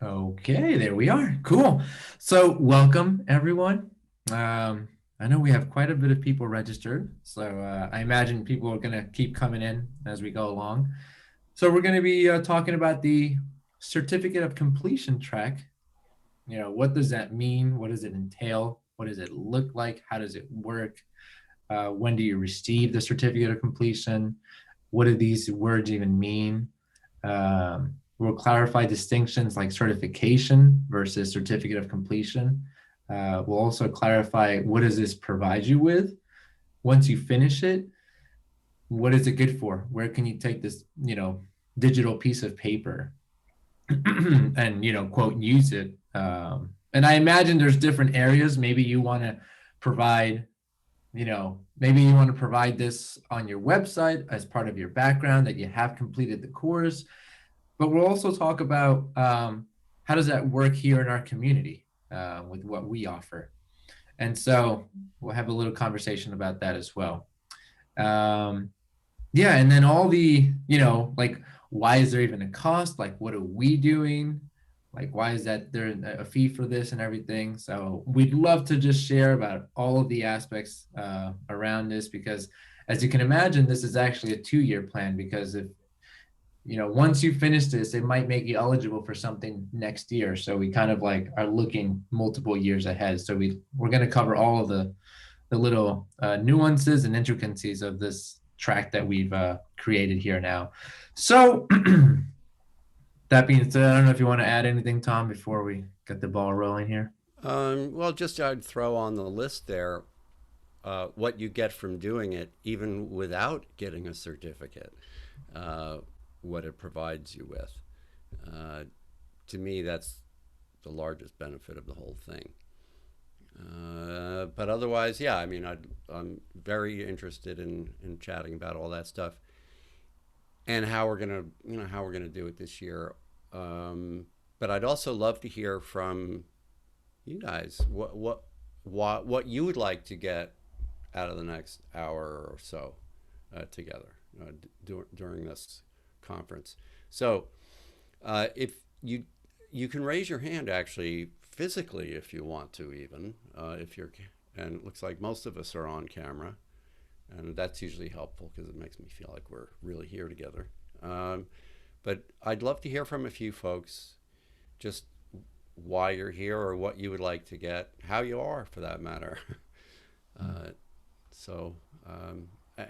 Okay, there we are. Cool. So, welcome everyone. I know we have quite a bit of people registered, so I imagine people are going to keep coming in as we go along. So, we're going to be talking about the certificate of completion track. What does that mean? What does it entail? What does it look like? How does it work? When do you receive the certificate of completion? What do these words even mean? We'll clarify distinctions like certification versus certificate of completion. We'll also clarify what does this provide you with once you finish it. What is it good for? Where can you take this, digital piece of paper and quote use it? And I imagine there's different areas. Maybe you want to provide maybe you want to provide this on your website as part of your background that you have completed the course. But we'll also talk about how does that work here in our community with what we offer. And so we'll have a little conversation about that as well. Um, yeah, and then all the, like, why is there even a cost? Like, what are we doing? Like, why is that there a fee for this and everything? So we'd love to just share about all of the aspects around this because, as you can imagine, this is actually a 2-year plan because if once you finish this, it might make you eligible for something next year. So we kind of like are looking multiple years ahead. So we're going to cover all of the little nuances and intricacies of this track that we've created here now. So that being said, I don't know if you want to add anything, Tom, before we get the ball rolling here. Well, just I'd throw on the list there what you get from doing it, even without getting a certificate, uh, what it provides you with. Uh, to me, that's the largest benefit of the whole thing. But otherwise, yeah, I mean, I'm very interested in chatting about all that stuff and how we're gonna, how we're gonna do it this year. But I'd also love to hear from you guys what you would like to get out of the next hour or so together during this conference. So if you can raise your hand actually physically if you want to, even if you're, and it looks like most of us are on camera, and that's usually helpful because it makes me feel like we're really here together. But I'd love to hear from a few folks, just why you're here or what you would like to get, how you are for that matter. uh, so,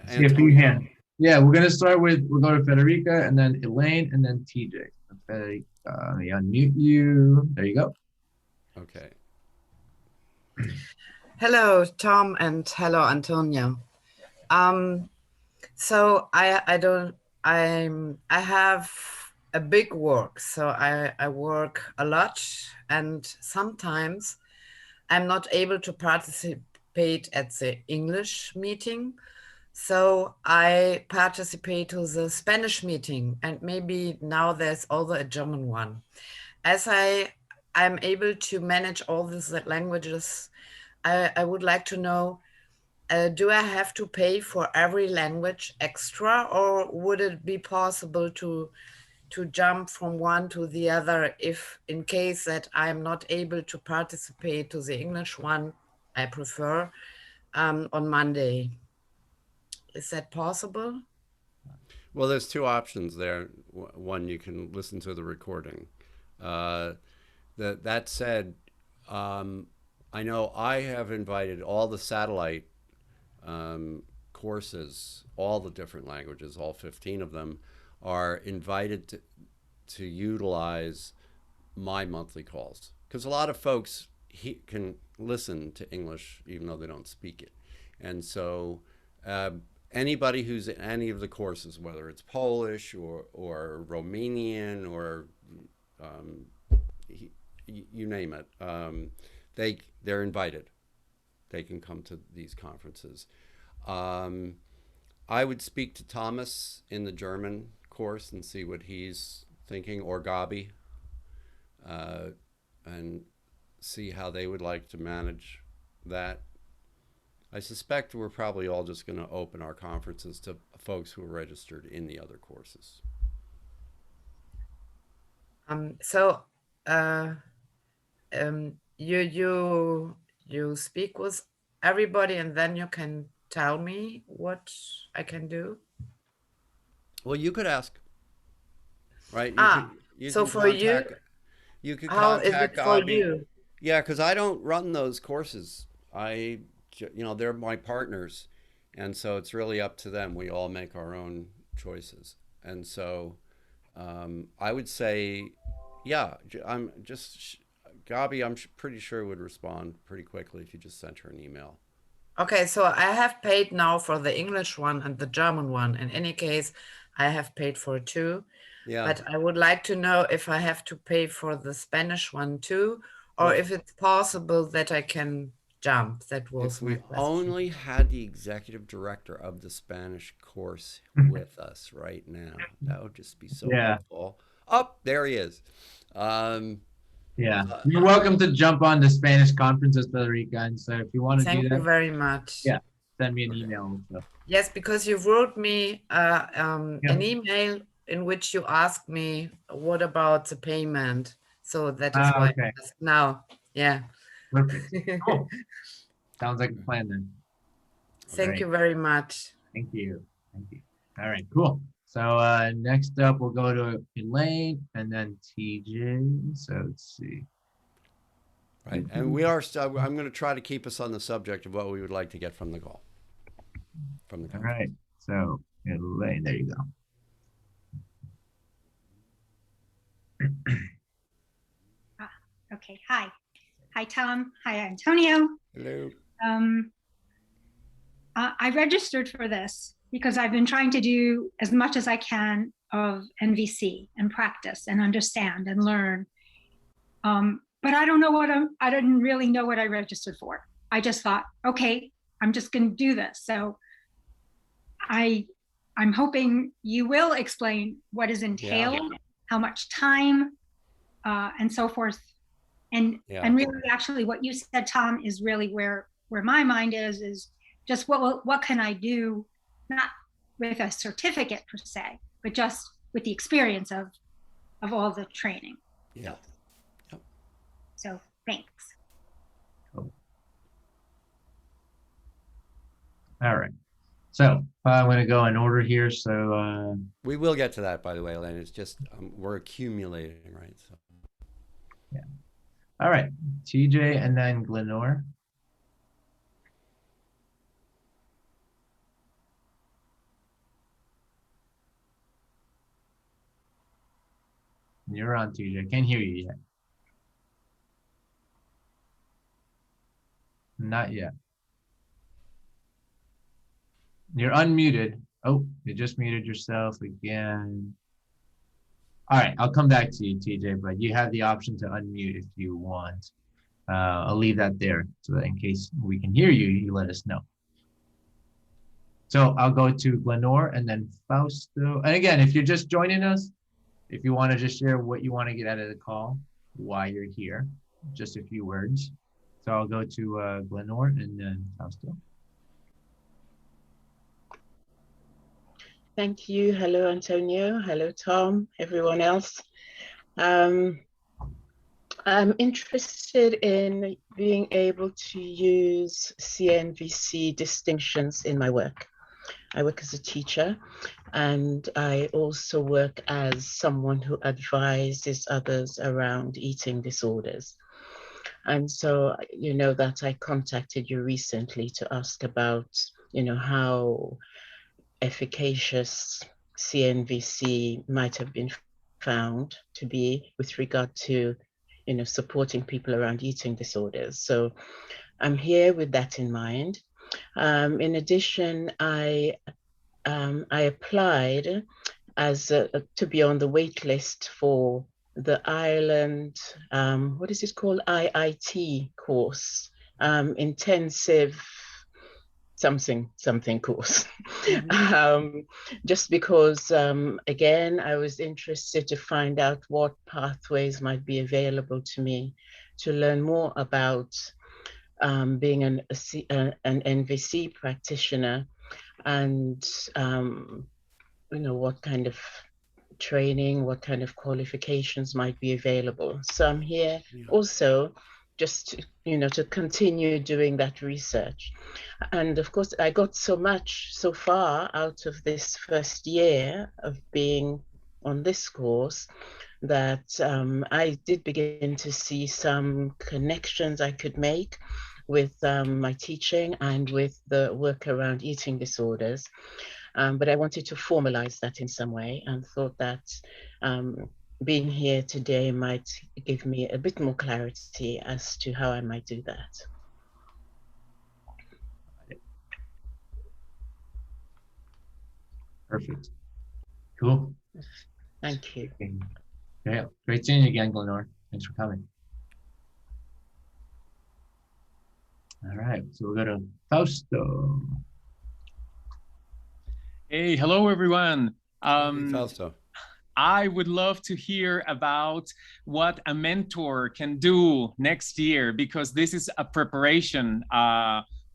See a few Antonio. hands. Yeah, we'll go to Federica and then Elaine and then TJ. Federica, let me unmute you. There you go. Okay. Hello, Tom, and hello, Antonia. Um, I don't I have a big work, so I work a lot, and sometimes I'm not able to participate at the English meeting. So I participate to the Spanish meeting, and maybe now there's also a German one. As I'm able to manage all these languages, I would like to know, do I have to pay for every language extra, or would it be possible to jump from one to the other if in case that I'm not able to participate to the English one I prefer on Monday? Is that possible? Well, there's two options there. One, you can listen to the recording. Uh, that said, um, I know I have invited all the satellite courses, all the different languages, all 15 of them, are invited to utilize my monthly calls. Because a lot of folks can listen to English even though they don't speak it. And so uh, anybody who's in any of the courses, whether it's Polish or Romanian or um, you name it, they're invited. They can come to these conferences. Um, I would speak to Thomas in the German course and see what he's thinking, or Gabi, uh, and see how they would like to manage that. I suspect we're probably all just going to open our conferences to folks who are registered in the other courses. So you speak with everybody and then you can tell me what I can do? Well, you could ask, right? Ah, You so can for you, contact you could how is contact it for Gabi. you? Yeah, because I don't run those courses. They're my partners, and so it's really up to them. We all make our own choices, and so I would say, yeah, I'm just Gabi. Pretty sure would respond pretty quickly if you just sent her an email. Okay, so I have paid now for the English one and the German one. In any case, I have paid for two, Yeah. but I would like to know if I have to pay for the Spanish one too, or Well, if it's possible that I can jump. That if was my we question. only had the executive director of the Spanish course with us right now, that would just be so Yeah, helpful. Oh, there he is. Um, yeah. uh, You're welcome to jump on the Spanish conferences, Federica. And so if you want to do Thank you that, very much. yeah, send me an okay. email. So, Yes, because you wrote me yeah. an email in which you asked me what about the payment. So that is Ah, why okay. I asked now. Yeah. Perfect. Cool. Sounds like a plan then. All Thank right. you very much. Thank you. Thank you. All right, cool. So next up we'll go to Elaine and then TJ. So let's see. Right. And we are, I'm going to try to keep us on the subject of what we would like to get from the call, from the All conference. right. So Elaine, there you go. Ah, okay. Hi. Hi, Tom. Hi, Antonio. Hello. Um, I registered for this because I've been trying to do as much as I can of NVC and practice and understand and learn. But I don't know I didn't really know what I registered for. I just thought, okay, I'm just going to do this. So I, I'm hoping you will explain what is Yeah. entailed, how much time, and so forth. Yeah. And really, actually, what you said, Tom, is really where my mind is just what can I do, not with a certificate per se, but just with the experience of all the training. Yeah. So, Yep. so thanks. Cool. All right. So I'm going to go in order here. So We will get to that, by the way, Elaine. It's just we're accumulating, right? So. yeah. All right. TJ and then Glenore. You're on, TJ. Can't hear you yet. Not yet. You're unmuted. Oh, you just muted yourself again. All right, I'll come back to you, TJ, but you have the option to unmute if you want. I'll leave that there so that in case we can hear you, you let us know. So I'll go to Glenore and then Fausto. And again, if you're just joining us, if you want to just share what you want to get out of the call, why you're here, just a few words. So I'll go to Glenore and then Fausto. Thank you. Hello, Antonio. Hello, Tom, everyone else. I'm interested in being able to use CNVC distinctions in my work. I work as a teacher, and I also work as someone who advises others around eating disorders. And so, you know, that I contacted you recently to ask about, you know, how efficacious CNVC might have been found to be with regard to, you know, supporting people around eating disorders. So I'm here with that in mind. In addition, I applied as to be on the wait list for the Ireland, what is it called? IIT course, intensive something course. Just because, again, I was interested to find out what pathways might be available to me to learn more about being an NVC practitioner and, you know, what kind of training, what kind of qualifications might be available. So I'm here also just to, to continue doing that research. And of course, I got so much so far out of this first year of being on this course that I did begin to see some connections I could make with my teaching and with the work around eating disorders. But I wanted to formalize that in some way and thought that being here today might give me a bit more clarity as to how I might do that. Perfect. Cool. Thank you. Yeah, great seeing you again, Glenore. Thanks for coming. All right, so we'll go to Fausto. Hey, hello everyone. Fausto. I would love to hear about what a mentor can do next year, because this is a preparation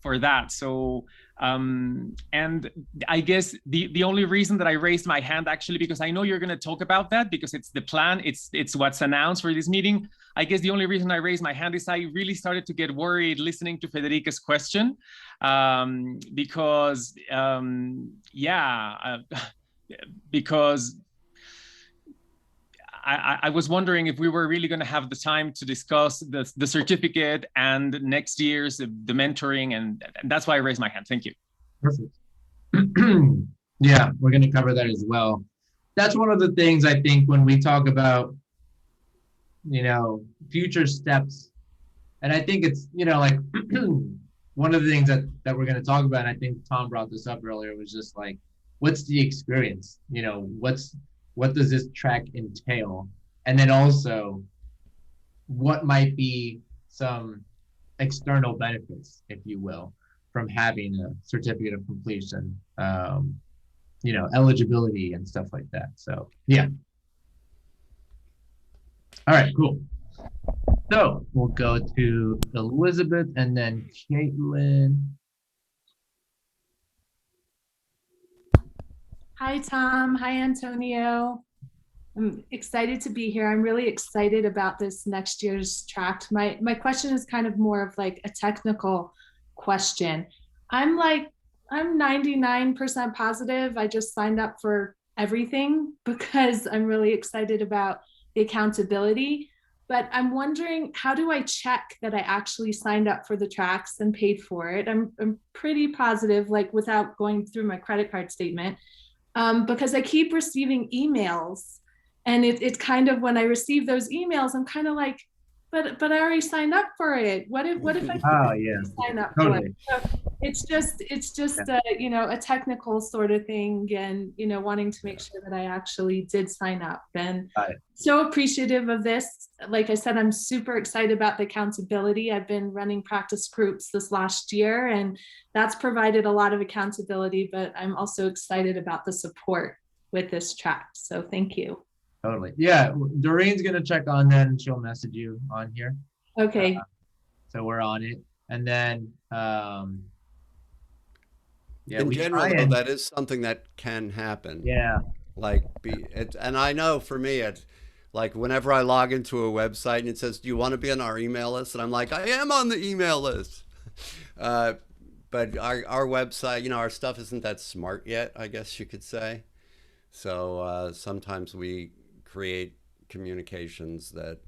for that. So, and I guess the only reason that I raised my hand, actually, because I know you're going to talk about that, because it's the plan, it's what's announced for this meeting. I guess the only reason I raised my hand is I really started to get worried listening to Federica's question, because because I was wondering if we were really going to have the time to discuss the certificate and next year's the mentoring, and that's why I raised my hand. Thank you. Perfect. Yeah, we're going to cover that as well. That's one of the things I think when we talk about, future steps, and I think it's, like one of the things that we're going to talk about, and I think Tom brought this up earlier, was just like, what's the experience? What does this track entail? And then also, what might be some external benefits, if you will, from having a certificate of completion, eligibility and stuff like that. So, yeah. All right, cool. So we'll go to Elizabeth and then Caitlin. Hi, Tom. Hi, Antonio. I'm excited to be here. I'm really excited about this next year's track. My question is kind of more of like a technical question. I'm 99% positive I just signed up for everything because I'm really excited about the accountability. But I'm wondering, how do I check that I actually signed up for the tracks and paid for it? I'm pretty positive, like without going through my credit card statement. Because I keep receiving emails, and it's kind of, when I receive those emails, I'm kind of like, but I already signed up for it. What if I sign up for it? So it's just a technical sort of thing, and wanting to make sure that I actually did sign up. And so appreciative of this. Like I said, I'm super excited about the accountability. I've been running practice groups this last year, and that's provided a lot of accountability, but I'm also excited about the support with this track. So thank you. Totally. Yeah, Doreen's going to check on that and she'll message you on here. Okay. So we're on it. And then, in general, though, that is something that can happen. Yeah. And I know for me, it's like whenever I log into a website and it says, do you want to be on our email list? And I'm like, I am on the email list. But our website, our stuff isn't that smart yet, I guess you could say. So sometimes we create communications that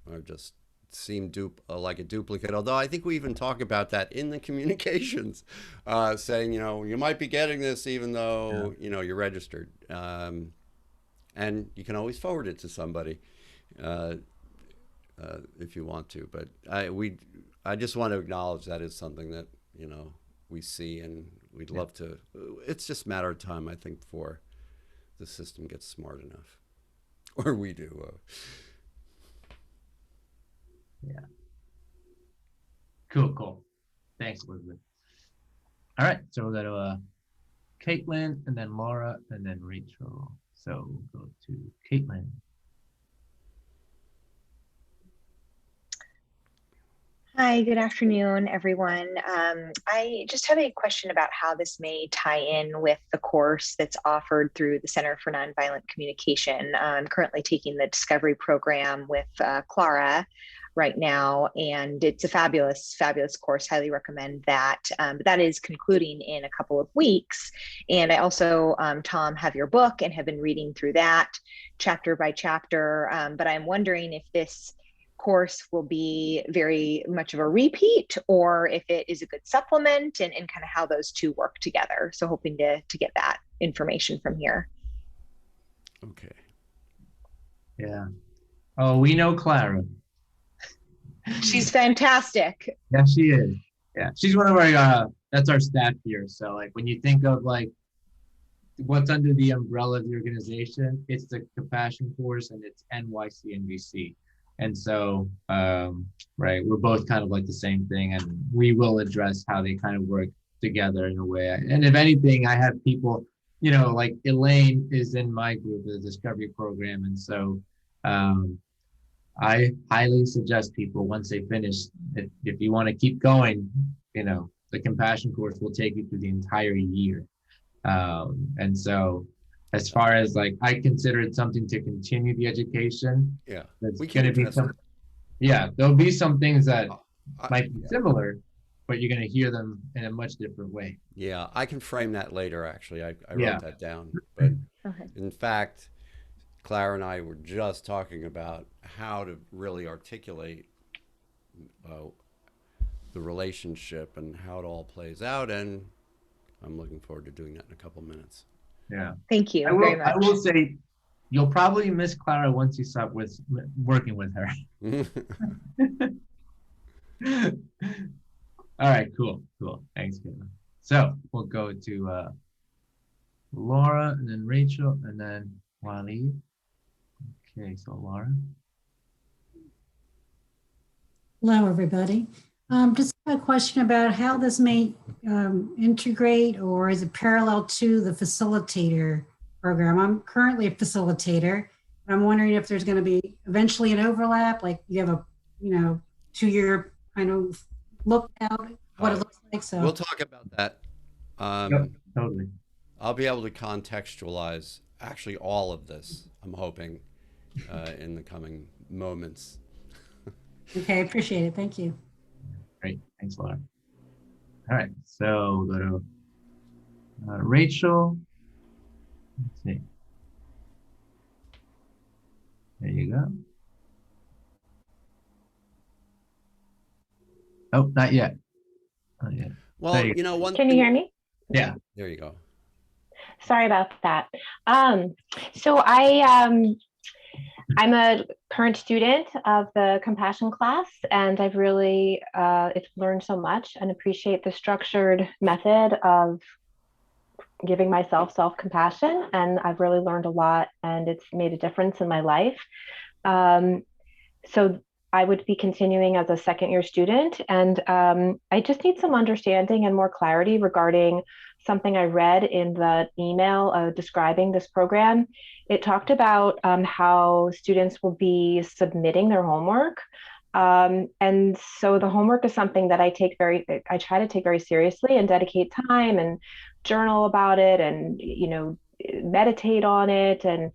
are just seem like a duplicate. Although I think we even talk about that in the communications, saying, you might be getting this even though, you're registered. And you can always forward it to somebody if you want to. But I just want to acknowledge that is something that, we see, and we'd love to. It's just a matter of time, I think, before the system gets smart enough. Or we do. Yeah. Cool. Thanks, Elizabeth. All right, so we'll go to Caitlin, and then Laura, and then Rachel. So we'll go to Caitlin. Hi, good afternoon, everyone. I just have a question about how this may tie in with the course that's offered through the Center for Nonviolent Communication. I'm currently taking the Discovery program with Clara right now, and it's a fabulous, fabulous course. Highly recommend that. But that is concluding in a couple of weeks. And I also, Tom, have your book and have been reading through that chapter by chapter. But I'm wondering if this course will be very much of a repeat or if it is a good supplement, and kind of how those two work together. So hoping to get that information from here. Okay. Yeah. Oh, we know Clara. She's fantastic. Yeah, she is. Yeah, she's one of our, that's our staff here. So like when you think of like what's under the umbrella of the organization, it's the compassion course and it's NYCNVC. And so, right, we're both kind of like the same thing, and we will address how they kind of work together in a way. And if anything, I have people, you know, like Elaine is in my group, the Discovery program. And so I highly suggest people, once they finish, if you want to keep going, you know, the compassion course will take you through the entire year. And so as far as like, I consider it something to continue the education. Yeah. There's We going can to be address some, it. yeah, there'll be some things that might be Yeah. similar, but you're going to hear them in a much different way. Yeah, I can frame that later, actually. I Yeah. wrote that down. But Okay. in fact, Clara and I were just talking about how to really articulate the relationship and how it all plays out. And I'm looking forward to doing that in a couple minutes. Yeah. Thank you I will, very much. I will say, you'll probably miss Clara once you stop working with her. All right, cool. Thanks, Caitlin. So we'll go to Laura and then Rachel and then Wally. Okay, so Laura. Hello, everybody. Just a question about how this may integrate, or is it parallel to the facilitator program? I'm currently a facilitator. I'm wondering if there's going to be eventually an overlap, like you have a, 2-year kind of look out what it looks like. So we'll talk about that. Yep, totally. I'll be able to contextualize actually all of this, I'm hoping, in the coming moments. Okay, I appreciate it. Thank you. Great, thanks, Laura. All right, so we'll go to Rachel. Let's see. There you go. Oh, not yet. Not yet. Well, you one Can you thing. hear me? Yeah. There you go. Sorry about that. So I'm a current student of the compassion class, and I've really learned so much and appreciate the structured method of giving myself self-compassion. And I've really learned a lot, and it's made a difference in my life. So I would be continuing as a second-year student, and I just need some understanding and more clarity regarding something I read in the email describing this program. It talked about how students will be submitting their homework. And so the homework is something that I try to take very seriously and dedicate time and journal about it and, meditate on it. And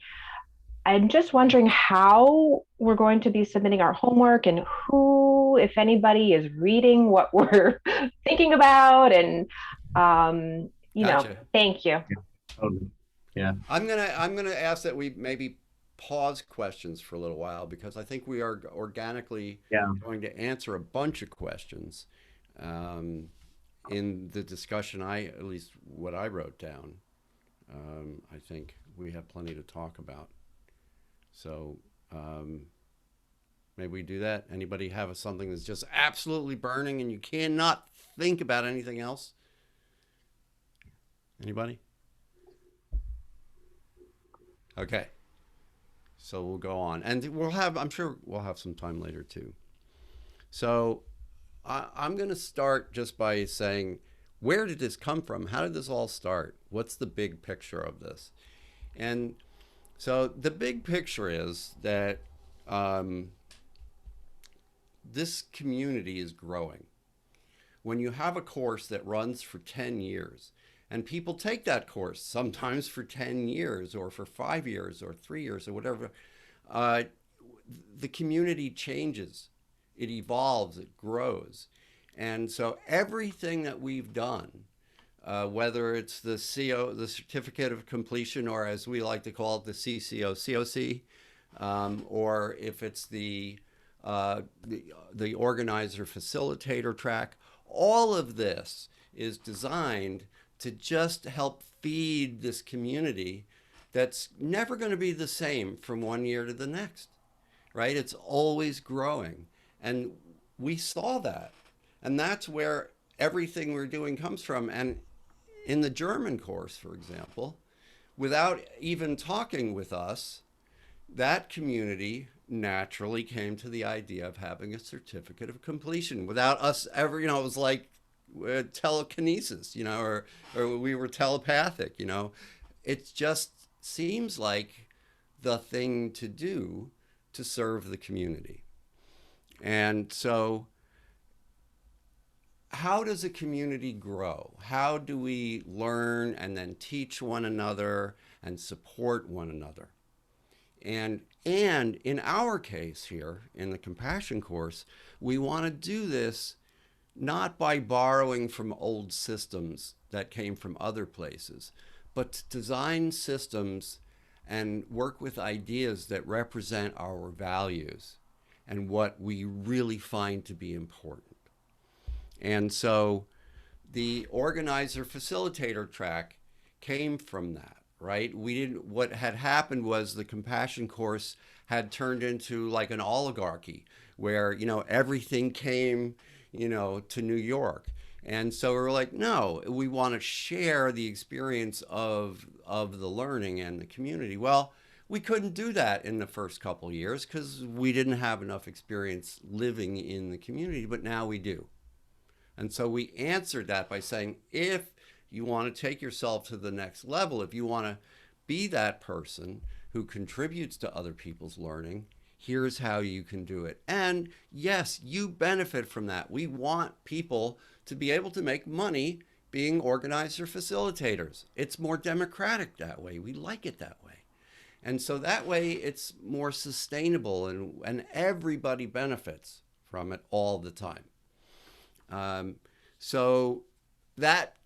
I'm just wondering how we're going to be submitting our homework and who, if anybody, is reading what we're thinking about. And, Gotcha. Thank you. Yeah, totally. Yeah. I'm gonna ask that we maybe pause questions for a little while, because I think we are organically going to answer a bunch of questions in the discussion. At least what I wrote down. I think we have plenty to talk about. So maybe we do that. Anybody have something that's just absolutely burning and you cannot think about anything else? Anybody? Okay. So we'll go on, and I'm sure we'll have some time later too. So I'm going to start just by saying, where did this come from? How did this all start? What's the big picture of this? And so the big picture is that this community is growing. When you have a course that runs for 10 years, and people take that course sometimes for 10 years or for 5 years or 3 years or whatever, the community changes, it evolves, it grows. And so everything that we've done, whether it's the the certificate of completion, or as we like to call it, the COC, or if it's the organizer facilitator track, all of this is designed to just help feed this community that's never going to be the same from one year to the next, right? It's always growing. And we saw that. And that's where everything we're doing comes from. And in the German course, for example, without even talking with us, that community naturally came to the idea of having a certificate of completion without us ever, it was like telekinesis, or we were telepathic, It just seems like the thing to do to serve the community. And so how does a community grow? How do we learn and then teach one another and support one another? And in our case here, in the Compassion course, we want to do this not by borrowing from old systems that came from other places, but to design systems and work with ideas that represent our values and what we really find to be important. And so the organizer facilitator track came from that, right? What had happened was the Compassion course had turned into like an oligarchy where, everything came, to New York. And so we were like, no, we want to share the experience of the learning and the community. Well, we couldn't do that in the first couple of years because we didn't have enough experience living in the community, but now we do. And so we answered that by saying, if you want to take yourself to the next level, if you want to be that person who contributes to other people's learning, here's how you can do it. And yes, you benefit from that. We want people to be able to make money being organizer facilitators. It's more democratic that way. We like it that way. And so that way it's more sustainable and everybody benefits from it all the time. So that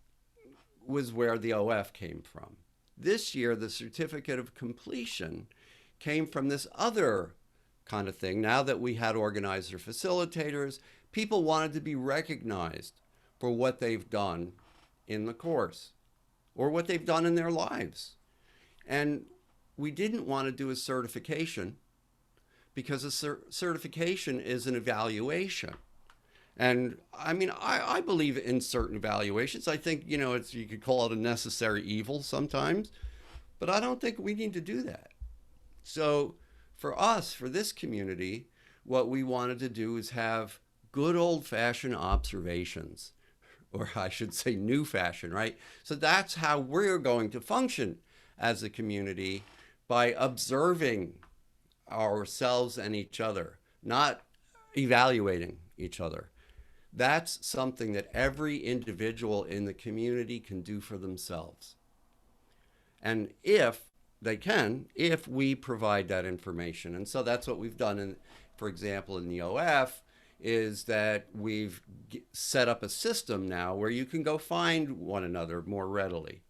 was where the OF came from. This year, the certificate of completion came from this other kind of thing. Now that we had organizer facilitators, people wanted to be recognized for what they've done in the course or what they've done in their lives. And we didn't want to do a certification because a certification is an evaluation. And I mean, I believe in certain evaluations. I think, you could call it a necessary evil sometimes, but I don't think we need to do that. So for us, for this community, what we wanted to do is have good old-fashioned observations, or I should say new fashion, right? So that's how we're going to function as a community, by observing ourselves and each other, not evaluating each other. That's something that every individual in the community can do for themselves. And if we provide that information. And so that's what we've done, for example, in the OF, is that we've set up a system now where you can go find one another more readily.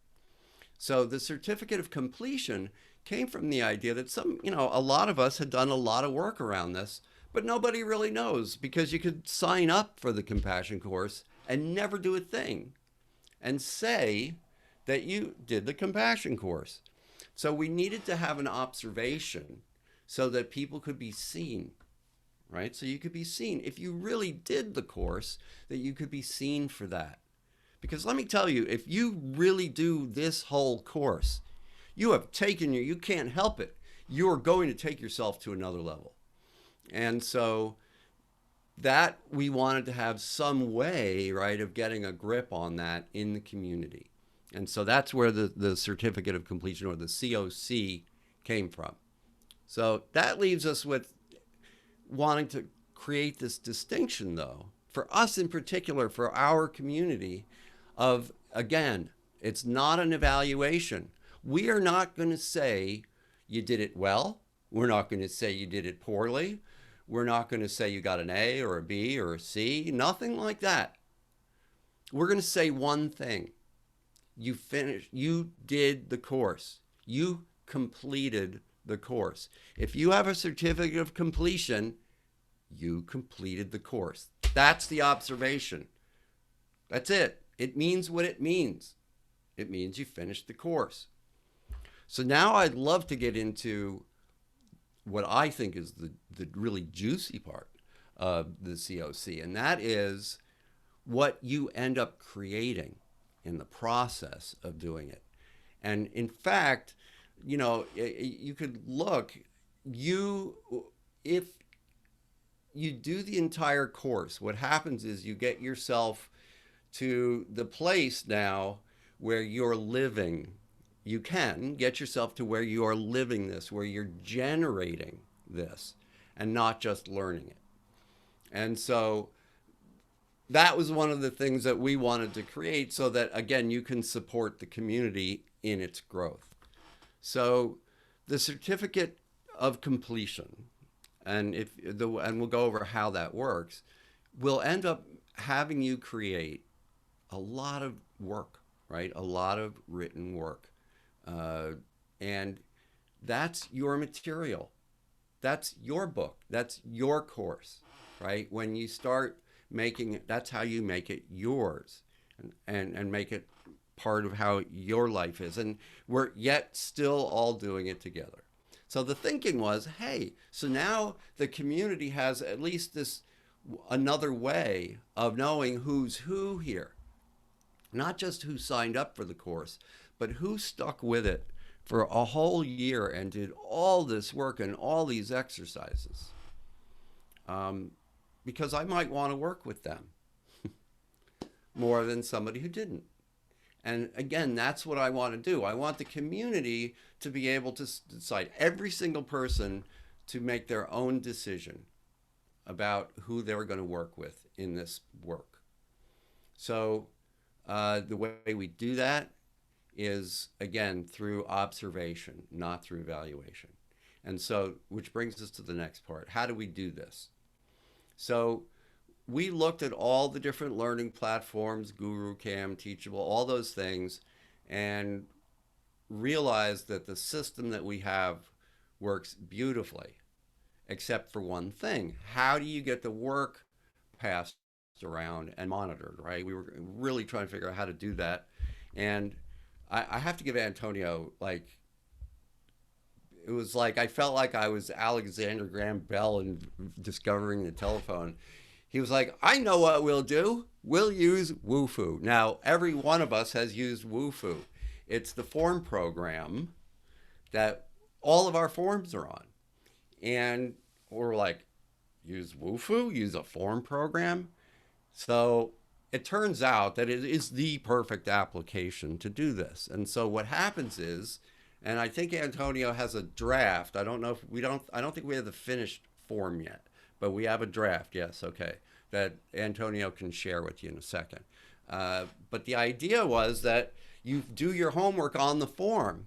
So the certificate of completion came from the idea that a lot of us had done a lot of work around this, but nobody really knows, because you could sign up for the Compassion course and never do a thing and say that you did the Compassion course. So we needed to have an observation so that people could be seen, right? So you could be seen. If you really did the course, that you could be seen for that. Because let me tell you, if you really do this whole course, you can't help it. You're going to take yourself to another level. And so that we wanted to have some way, right, of getting a grip on that in the community. And so that's where the certificate of completion, or the COC, came from. So that leaves us with wanting to create this distinction, though, for us in particular, for our community, of, again, it's not an evaluation. We are not going to say you did it well. We're not going to say you did it poorly. We're not going to say you got an A or a B or a C, nothing like that. We're going to say one thing. You finished, you did the course. You completed the course. If you have a certificate of completion, you completed the course. That's the observation. That's it. It means what it means. It means you finished the course. So now I'd love to get into what I think is the really juicy part of the COC, and that is what you end up creating in the process of doing it. And in fact, you know, you could look, if you do the entire course, what happens is you get yourself to the place now where you're living. You can get yourself to where you are living this, where you're generating this and not just learning it. And so that was one of the things that we wanted to create so that, again, you can support the community in its growth. So the certificate of completion, and we'll go over how that works, will end up having you create a lot of work, right? A lot of written work. And that's your material. That's your book. That's your course, right? When you start making it, that's how you make it yours and make it part of how your life is. And we're yet still all doing it together. So the thinking was, hey, so now the community has at least this another way of knowing who's who here. Not just who signed up for the course, but who stuck with it for a whole year and did all this work and all these exercises. Because I might want to work with them more than somebody who didn't. And again, that's what I want to do. I want the community to be able to decide, every single person to make their own decision about who they're going to work with in this work. So the way we do that is, again, through observation, not through evaluation. And so, which brings us to the next part. How do we do this? So we looked at all the different learning platforms, Guru, Cam, Teachable, all those things, and realized that the system that we have works beautifully, except for one thing. How do you get the work passed around and monitored, right? We were really trying to figure out how to do that. And I have to give Antonio, like, it was like I felt like I was Alexander Graham Bell in discovering the telephone. He was like, I know what we'll do. We'll use Wufoo. Now, every one of us has used Wufoo. It's the form program that all of our forms are on. And we're like, use Wufoo? Use a form program? So it turns out that it is the perfect application to do this. And so what happens is, and I think Antonio has a draft. I don't know if I don't think we have the finished form yet, but we have a draft. Yes. Okay. That Antonio can share with you in a second. But the idea was that you do your homework on the form.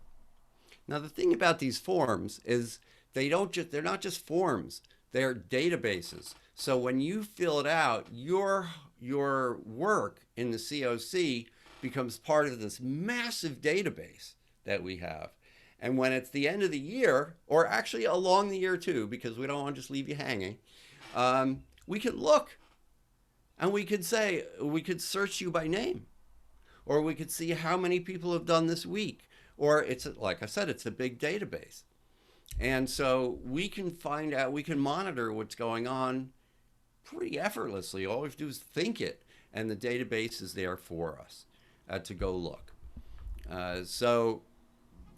Now, the thing about these forms is they're not just forms, they're databases. So when you fill it out, your work in the COC becomes part of this massive database that we have. And when it's the end of the year, or actually along the year too, because we don't want to just leave you hanging, we could look and we could say, we could search you by name, or we could see how many people have done this week. Or it's, like I said, it's a big database. And so we can find out, we can monitor what's going on pretty effortlessly. All we have to do is think it, and the database is there for us to go look. So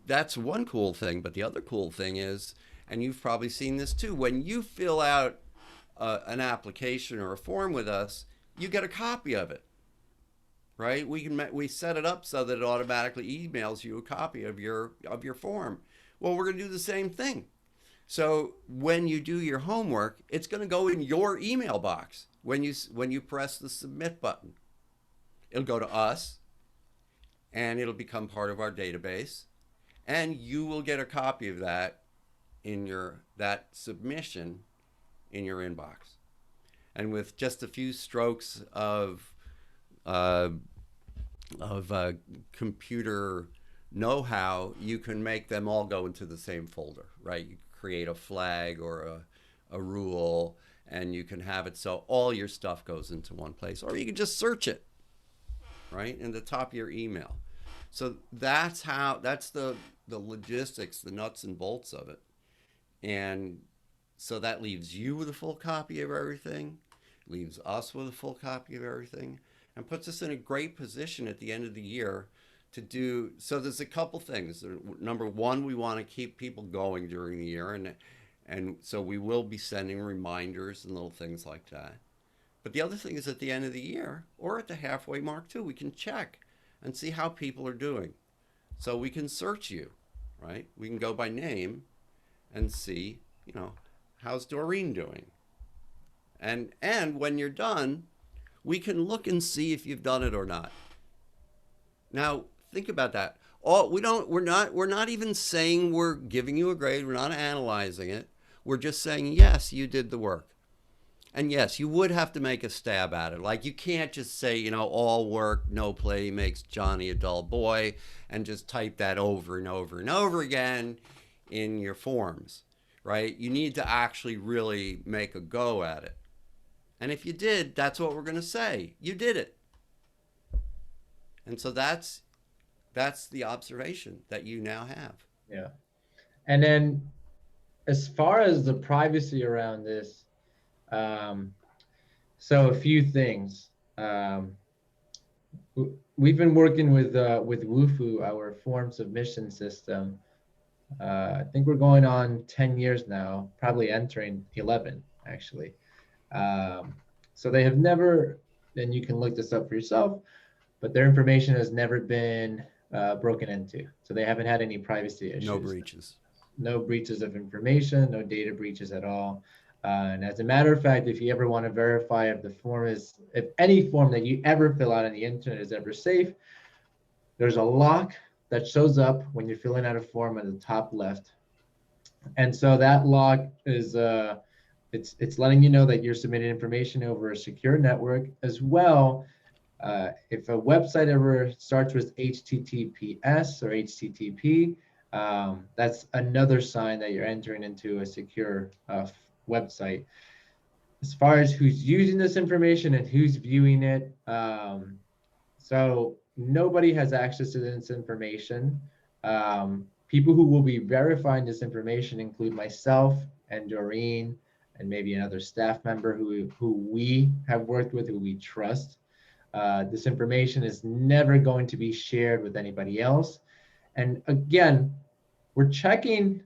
that's one cool thing. But the other cool thing is, and you've probably seen this too, when you fill out an application or a form with us, you get a copy of it, right? We set it up so that it automatically emails you a copy of your form. Well, we're going to do the same thing. So when you do your homework, it's going to go in your email box when you press the submit button. It'll go to us, and it'll become part of our database, and you will get a copy of that in that submission in your inbox. And with just a few strokes of computer know-how, you can make them all go into the same folder, right? You create a flag or a rule, and you can have it so all your stuff goes into one place, or you can just search it, right, in the top of your email. So that's the logistics, the nuts and bolts of it. And so that leaves you with a full copy of everything, leaves us with a full copy of everything, and puts us in a great position at the end of the year to do. So there's a couple things. Number one, we want to keep people going during the year, and so we will be sending reminders and little things like that. But the other thing is, at the end of the year or at the halfway mark too, we can check and see how people are doing. So we can search you, right? We can go by name and see, how's Doreen doing? And when you're done, we can look and see if you've done it or not. Now, think about that. We're not even saying we're giving you a grade. We're not analyzing it. We're just saying, yes, you did the work. And yes, you would have to make a stab at it. Like, you can't just say, all work, no play makes Johnny a dull boy, and just type that over and over and over again in your forms, right? You need to actually really make a go at it. And if you did, that's what we're going to say. You did it. And so that's the observation that you now have. Yeah. And then as far as the privacy around this, so a few things. We've been working with WUFU, our form submission system. I think we're going on 10 years now, probably entering 11 actually. So they have never, and you can look this up for yourself, but their information has never been broken into. So they haven't had any privacy issues. No breaches. No breaches of information, no data breaches at all. And as a matter of fact, if you ever want to verify if any form that you ever fill out on the internet is ever safe, there's a lock that shows up when you're filling out a form at the top left. And so that lock is, it's letting you know that you're submitting information over a secure network as well. If a website ever starts with HTTPS or HTTP, that's another sign that you're entering into a secure website. As far as who's using this information and who's viewing it, so nobody has access to this information. People who will be verifying this information include myself and Doreen and maybe another staff member who we have worked with, who we trust. This information is never going to be shared with anybody else. And again, we're checking,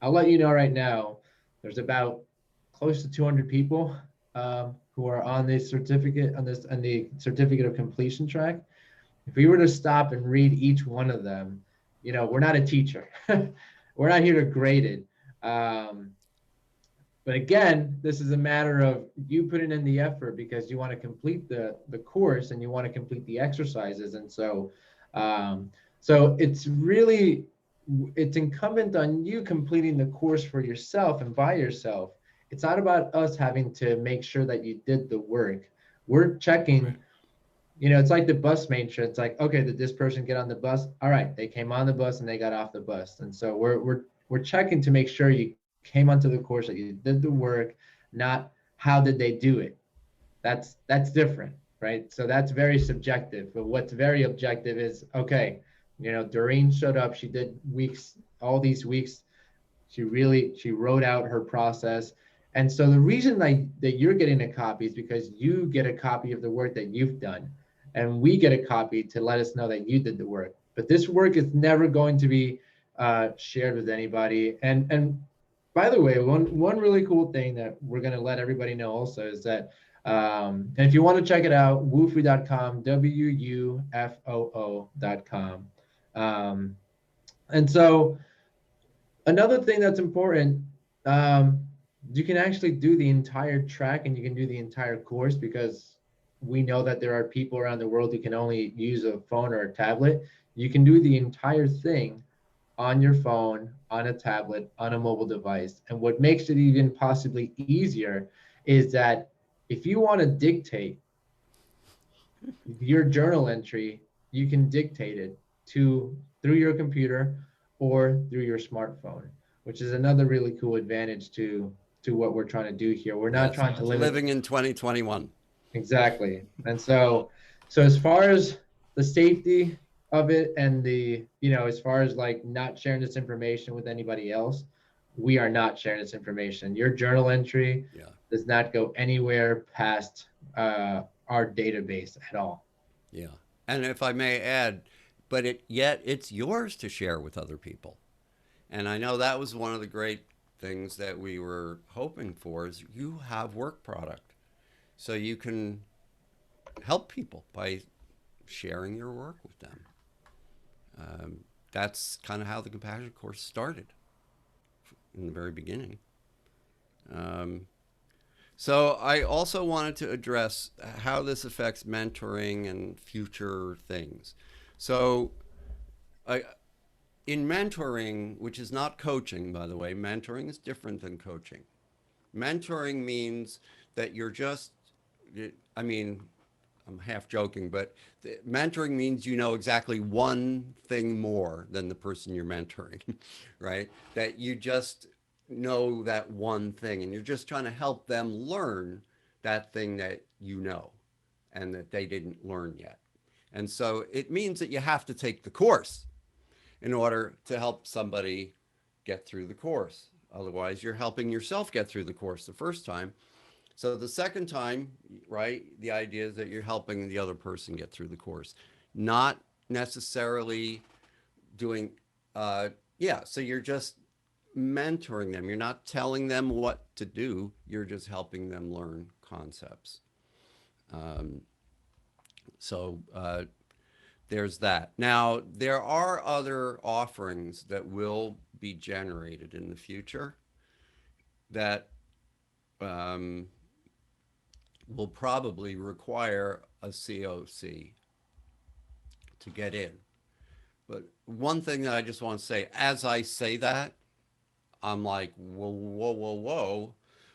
I'll let you know right now, there's about close to 200 people who are on this certificate, on the certificate of completion track. If we were to stop and read each one of them, we're not a teacher. We're not here to grade it. But again, this is a matter of you putting in the effort because you want to complete the course and you want to complete the exercises. And so, so it's incumbent on you completing the course for yourself and by yourself. It's not about us having to make sure that you did the work. We're checking, right. It's like the bus matrix. It's like, okay, did this person get on the bus? All right, they came on the bus and they got off the bus. And so we're checking to make sure you came onto the course, that you did the work, not how did they do it. That's different, right? So that's very subjective. But what's very objective is, okay, Doreen showed up, she did all these weeks, she wrote out her process. And so the reason that you're getting a copy is because you get a copy of the work that you've done. And we get a copy to let us know that you did the work. But this work is never going to be shared with anybody. And by the way, one really cool thing that we're going to let everybody know also is that, and if you want to check it out, wufoo.com, WUFOO.com. And so Another thing that's important, um, you can actually do the entire track and you can do the entire course, because we know that there are people around the world who can only use a phone or a tablet. You can do the entire thing on your phone, on a tablet, on a mobile device. And what makes it even possibly easier is that if you want to dictate your journal entry, you can dictate it to through your computer or through your smartphone, which is another really cool advantage to what we're trying to do here. We're not Yes, trying to limit living in 2021. exactly. And so as far as the safety of it and the, as far as like not sharing this information with anybody else, we are not sharing this information. Your journal entry Yeah, does not go anywhere past our database at all. yeah. And if I may add, but yet it's yours to share with other people. And I know that was one of the great things that we were hoping for is you have work product. So you can help people by sharing your work with them. That's kind of how the compassion course started in the very beginning. Um, so I also wanted to address how this affects mentoring and future things. So I, in mentoring, which is not coaching, by the way, mentoring is different than coaching. Mentoring means that you're just, I mean, I'm half joking, but mentoring means you know exactly one thing more than the person you're mentoring, right? That you just know that one thing and you're just trying to help them learn that thing that you know and that they didn't learn yet. And so it means that you have to take the course in order to help somebody get through the course. Otherwise, you're helping yourself get through the course the first time. So the second time, right, the idea is that you're helping the other person get through the course, not necessarily doing, yeah, so you're just mentoring them. You're not telling them what to do, you're just helping them learn concepts. Um, so there's that. Now, there are other offerings that will be generated in the future that um, will probably require a COC to get in. But one thing that I just want to say, as I say that, I'm like, whoa, whoa, whoa, whoa.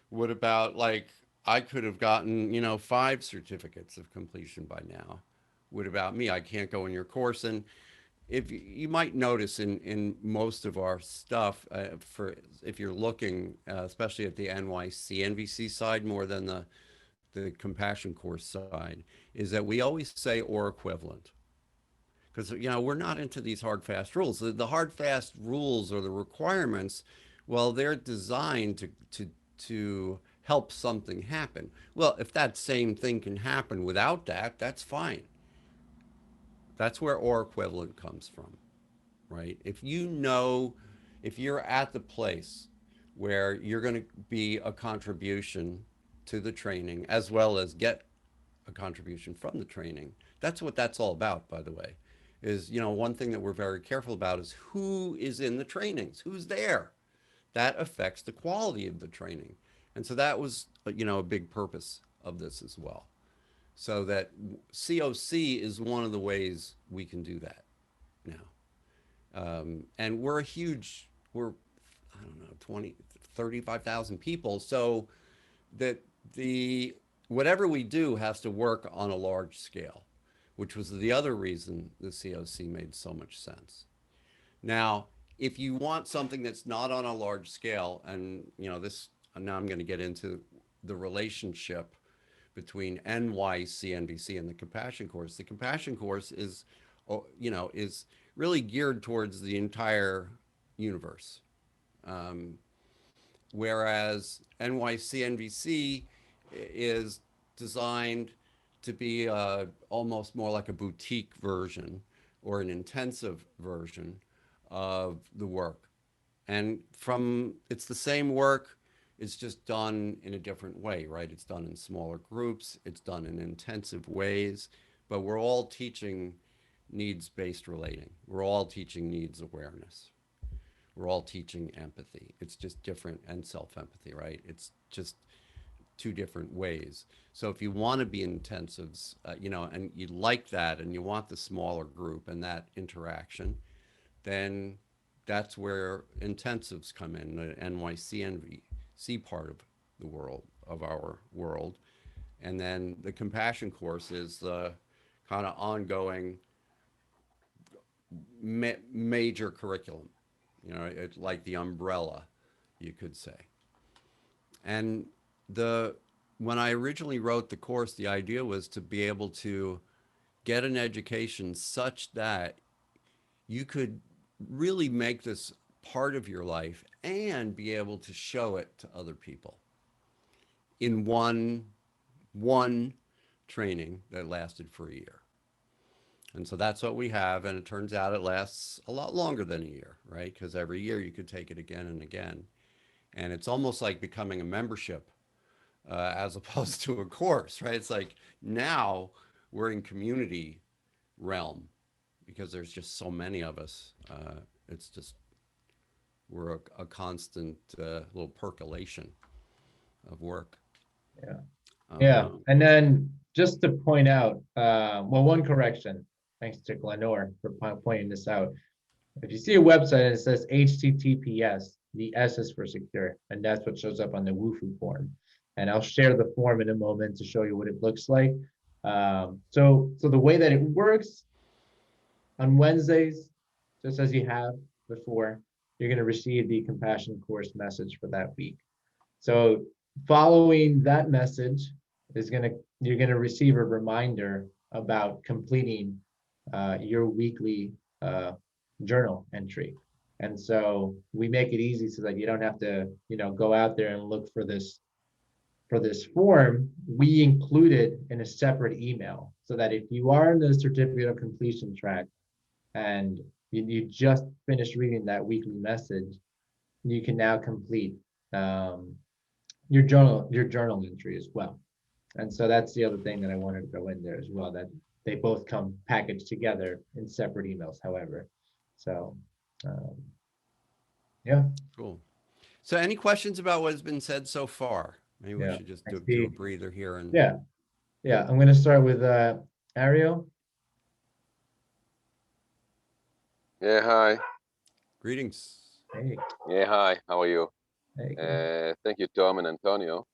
What about like I could have gotten, 5 certificates of completion by now. What about me? I can't go in your course. And if you might notice in most of our stuff, for if you're looking, especially at the NYC NVC side more than the compassion course side, is that we always say or equivalent because we're not into these hard fast rules. The hard fast rules or the requirements, well, they're designed to help something happen. Well, if that same thing can happen without that, that's fine. That's where or equivalent comes from, right? If you're at the place where you're going to be a contribution to the training as well as get a contribution from the training, that's what that's all about, by the way. Is one thing that we're very careful about is who is in the trainings, who's there. That affects the quality of the training. And so that was a big purpose of this as well. So that COC is one of the ways we can do that now. And we're, I don't know, 20, 35,000 people. So that whatever we do has to work on a large scale, which was the other reason the COC made so much sense. Now, if you want something that's not on a large scale, and now I'm going to get into the relationship between NYCNVC and the Compassion Course. The Compassion Course is really geared towards the entire universe, whereas NYCNVC is designed to be almost more like a boutique version or an intensive version of the work. And it's the same work, it's just done in a different way, right? It's done in smaller groups, it's done in intensive ways, but we're all teaching needs-based relating. We're all teaching needs awareness. We're all teaching empathy. It's just different, and self-empathy, right? It's just two different ways. So if you want to be intensives, and you like that, and you want the smaller group and that interaction, then that's where intensives come in, the NYC part of the world, of our world. And then the compassion course is the kind of ongoing major curriculum. It's like the umbrella, you could say. And when I originally wrote the course, the idea was to be able to get an education such that you could really make this part of your life and be able to show it to other people in one training that lasted for a year. And so that's what we have. And it turns out it lasts a lot longer than a year, right? Because every year you could take it again and again. And it's almost like becoming a membership as opposed to a course, right? It's like now we're in community realm because there's just so many of us. It's just, we're a constant little percolation of work. Yeah. Yeah. And then just to point out, one correction, thanks to Glenore for pointing this out. If you see a website and it says HTTPS, the S is for secure, and that's what shows up on the WUFU form. And I'll share the form in a moment to show you what it looks like. So the way that it works on Wednesdays, just as you have before, you're going to receive the compassion course message for that week. So following that message you're going to receive a reminder about completing your weekly journal entry. And so we make it easy so that you don't have to, go out there and look for this form. We include it in a separate email so that if you are in the certificate of completion track and you just finished reading that weekly message, you can now complete your journal entry as well. And so that's the other thing that I wanted to throw in there as well, that they both come packaged together in separate emails, however. So, yeah. Cool. So any questions about what has been said so far? Maybe we Yeah, should just do a breather here. And yeah. I'm going to start with Ariel. Yeah, hi. Greetings. Hey. Yeah, hi. How are you? Hey. Thank you, Tom and Antonio.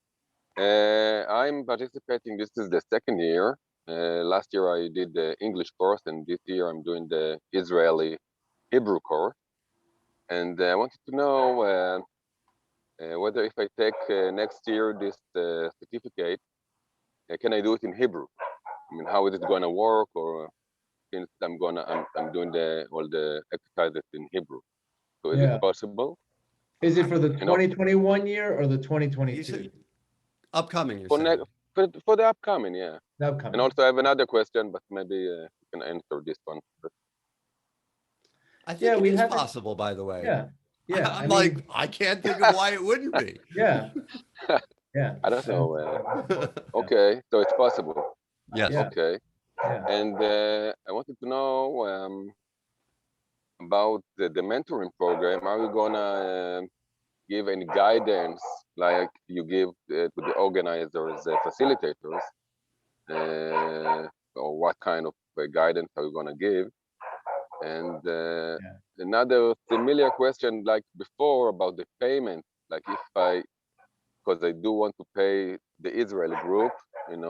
I'm participating. This is the second year. Last year I did the English course, and this year I'm doing the Israeli Hebrew course. And I wanted to know whether if I take next year this certificate, can I do it in Hebrew? I mean, how is it going to work? Or since I'm doing all the exercises in Hebrew, so is it possible? Is it for the 2021 year or the 2022? Upcoming, you're For saying? for the upcoming, yeah. The upcoming. And also I have another question, but maybe you can answer this one first. I think it is possible, by the way. Yeah. I'm like, I can't think of why it wouldn't be. Yeah. I don't know. Okay, so it's possible. Yes. Okay. Yeah. And I wanted to know about the mentoring program. Are you gonna give any guidance like you give to the organizers, facilitators, or what kind of guidance are you gonna give? And another familiar question like before about the payment, like because I do want to pay the Israeli group, and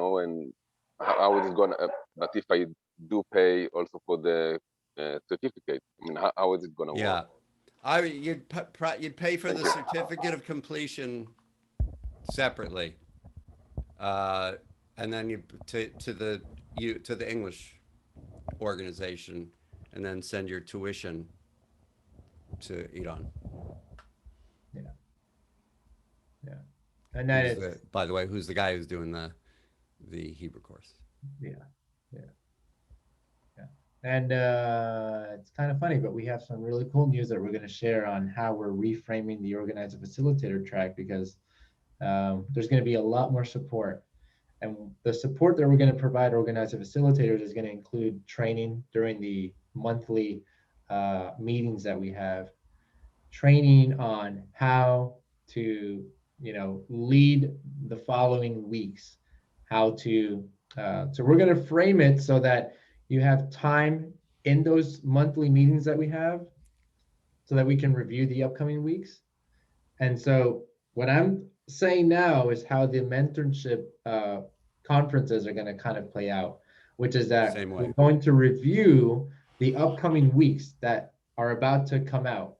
how is it gonna, but if I do pay also for the certificate, I mean, how is it gonna work? You'd pay for the certificate of completion separately, and then you to the English organization, and then send your tuition to Iran. Yeah. And then by the way, who's the guy who's doing the Hebrew course? Yeah. And it's kind of funny, but we have some really cool news that we're going to share on how we're reframing the organizer facilitator track, because there's going to be a lot more support. And the support that we're going to provide organizer facilitators is going to include training during the monthly meetings that we have. training on how to, lead the following weeks, how to, so we're going to frame it so that you have time in those monthly meetings that we have so that we can review the upcoming weeks. And so what I'm saying now is how the mentorship conferences are going to kind of play out, which is that Same way. we're going to review the upcoming weeks that are about to come out.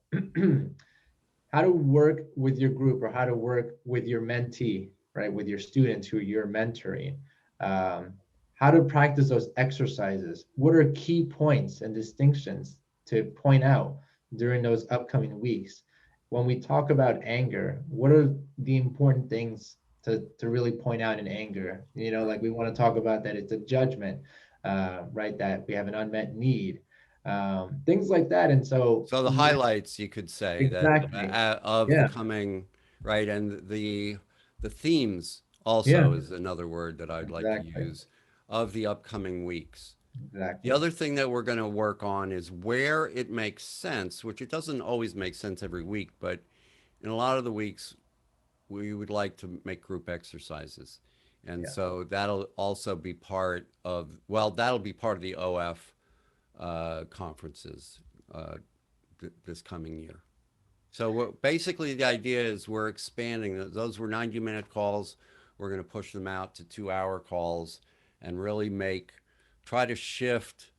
How to work with your group or how to work with your mentee, right? With your students who you're mentoring. How to practice those exercises. What are key points and distinctions to point out during those upcoming weeks? When we talk about anger, what are the important things to really point out in anger? Like we want to talk about that it's a judgment, right? That we have an unmet need, things like that. And so So the highlights, you could say, that exactly, of the yeah, coming, right, and the themes yeah, also is another word that I'd like to exactly, use, of the upcoming weeks. The exactly. other thing that we're going to work on is where it makes sense, which it doesn't always make sense every week, but in a lot of the weeks, we would like to make group exercises. And Yeah, so that'll also be part of, well, that'll be part of the OF conferences uh, this coming year. So basically, the idea is we're expanding. Those were 90-minute calls. We're going to push them out to 2-hour calls and really try to shift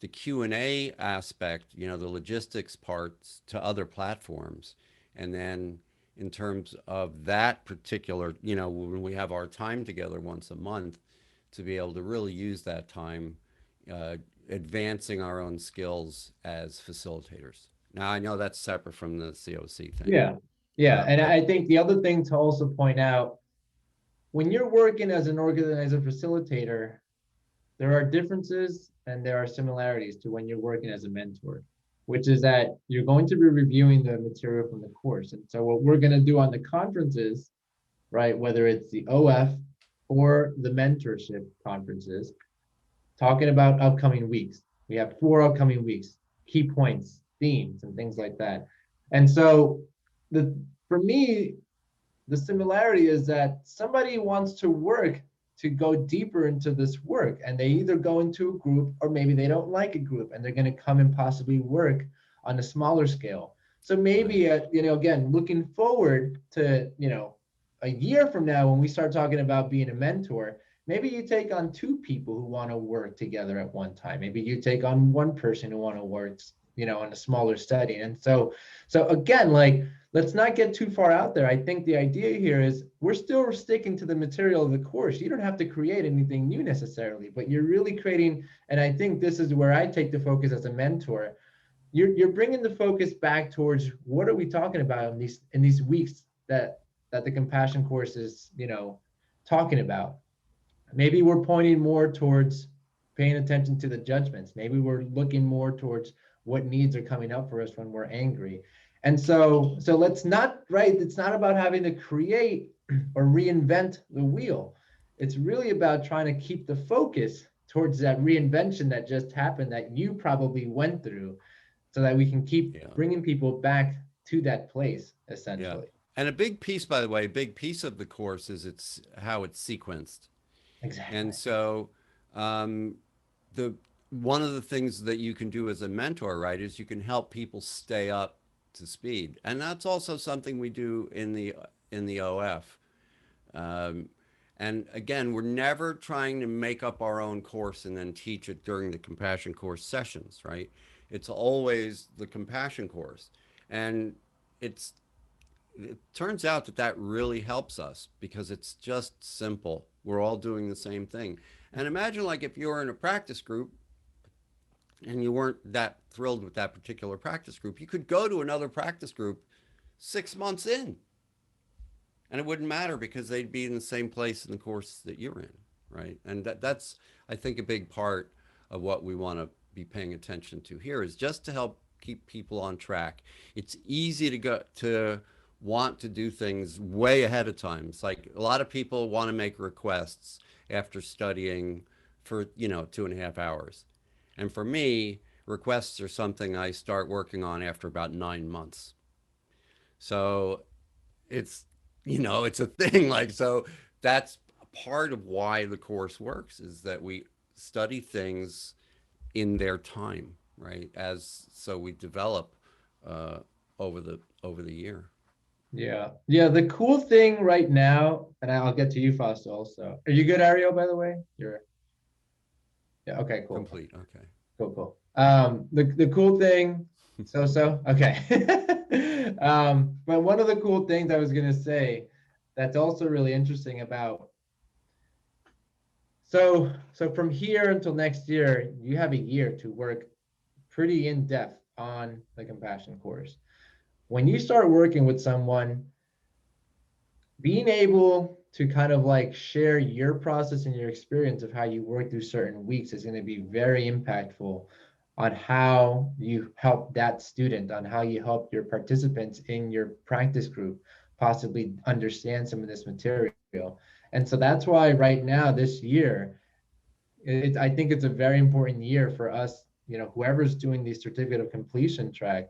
the Q&A aspect, the logistics parts, to other platforms. And then in terms of that particular, when we have our time together once a month, to be able to really use that time uh, advancing our own skills as facilitators. Now, I know that's separate from the COC thing, yeah, yeah. And but I think the other thing to also point out, when you're working as an organizer facilitator, there are differences and there are similarities to when you're working as a mentor, which is that you're going to be reviewing the material from the course. And so what we're going to do on the conferences, right, whether it's the OF or the mentorship conferences, talking about upcoming weeks. We have 4 upcoming weeks, key points, themes, and things like that. And so for me, the similarity is that somebody wants to work to go deeper into this work, and they either go into a group or maybe they don't like a group and they're going to come and possibly work on a smaller scale. So maybe again, looking forward to a year from now when we start talking about being a mentor, maybe you take on 2 people who want to work together at one time. Maybe you take on 1 person who want to work on a smaller study. And so again, like, let's not get too far out there. I think the idea here is we're still sticking to the material of the course. You don't have to create anything new necessarily, but you're really creating, and I think this is where I take the focus as a mentor. You're bringing the focus back towards what are we talking about in these weeks that the compassion course is, talking about. Maybe we're pointing more towards paying attention to the judgments. Maybe we're looking more towards what needs are coming up for us when we're angry. And so let's not, right? It's not about having to create or reinvent the wheel. It's really about trying to keep the focus towards that reinvention that just happened that you probably went through so that we can keep yeah, bringing people back to that place, yeah. essentially. And a big piece, by the way, a big piece of the course is it's how it's sequenced. Exactly. And so, um, the one of the things that you can do as a mentor, right, is you can help people stay up to speed, and that's also something we do in the OF. Um, and again, we're never trying to make up our own course and then teach it during the compassion course sessions, right? It's always the compassion course, and it's it turns out that that really helps us because it's just simple. We're all doing the same thing. And imagine, like, if you were in a practice group and you weren't that thrilled with that particular practice group, you could go to another practice group 6 months in and it wouldn't matter because they'd be in the same place in the course that you're in, right? And that's, I think, a big part of what we want to be paying attention to here is just to help keep people on track. It's easy to go to want to do things way ahead of time. It's like a lot of people want to make requests after studying for 2.5 hours, and for me, requests are something I start working on after about 9 months. So it's, it's a thing. Like, so that's part of why the course works, is that we study things in their time, right? So we develop uh, over the year. Yeah. Yeah. The cool thing right now, and I'll get to you, Fausto, also. Are you good, Ariel, by the way? Yeah, okay, cool. Complete. Okay. Cool. The cool thing, okay. But one of the cool things I was gonna say that's also really interesting about, so from here until next year, you have a year to work pretty in depth on the compassion course. When you start working with someone, being able to kind of like share your process and your experience of how you work through certain weeks is going to be very impactful on how you help that student, on how you help your participants in your practice group possibly understand some of this material. And so that's why right now, this year, I think it's a very important year for us, whoever's doing the certificate of completion track,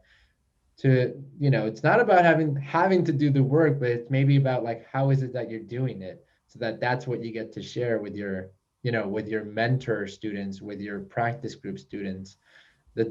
to, it's not about having to do the work, but it's maybe about like, how is it that you're doing it, so that's what you get to share with your, with your mentor students, with your practice group students. The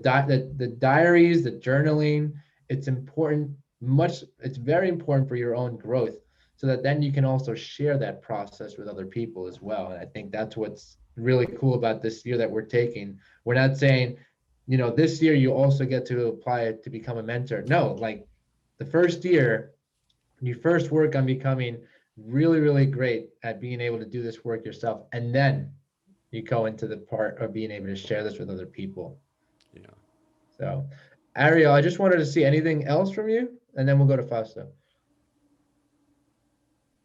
diaries, the journaling, it's important. It's very important for your own growth, so that then you can also share that process with other people as well. And I think that's what's really cool about this year that we're taking. We're not saying, this year you also get to apply it to become a mentor. No, like, the first year, you first work on becoming really, really great at being able to do this work yourself. And then you go into the part of being able to share this with other people. Yeah. So, Ariel, I just wanted to see anything else from you, and then we'll go to Fausto.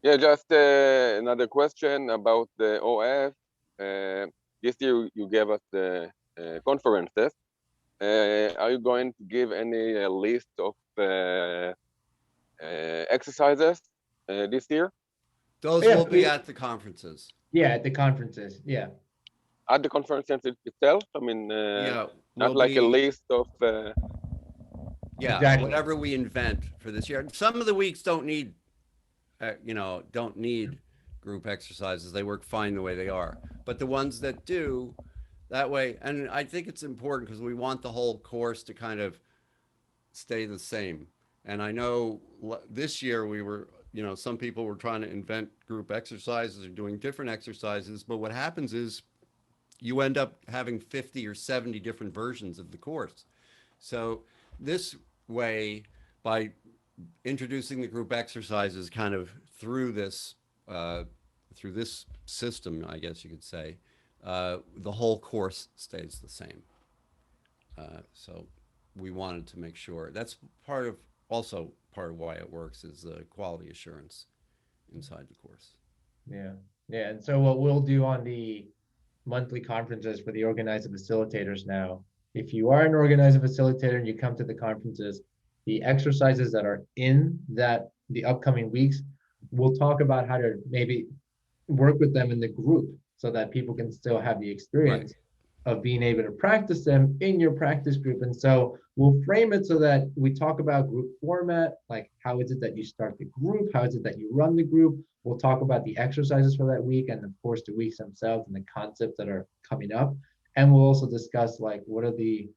Yeah, just another question about the OF. This year you gave us the conferences. Are you going to give any list of exercises this year? Those Yeah, will be at the conferences. Yeah, at the conferences. Yeah. At the conferences itself? I mean, Yeah, not like a list of. Yeah, Exactly. whatever we invent for this year. Some of the weeks don't need, group exercises. They work fine the way they are. But the ones that do, that way, and I think it's important because we want the whole course to kind of stay the same. And I know this year we were, some people were trying to invent group exercises or doing different exercises. But what happens is you end up having 50 or 70 different versions of the course. So this way, by introducing the group exercises kind of through this system, I guess you could say, the whole course stays the same. So we wanted to make sure that's part of why it works, is the quality assurance inside the course. Yeah. And so what we'll do on the monthly conferences for the organizer facilitators now, if you are an organizer facilitator and you come to the conferences, the exercises that are in the upcoming weeks, we'll talk about how to maybe work with them in the group so that people can still have the experience of being able to practice them in your practice group. And so we'll frame it so that we talk about group format, like how is it that you start the group, how is it that you run the group. We'll talk about the exercises for that week, and of course the weeks themselves and the concepts that are coming up. And we'll also discuss like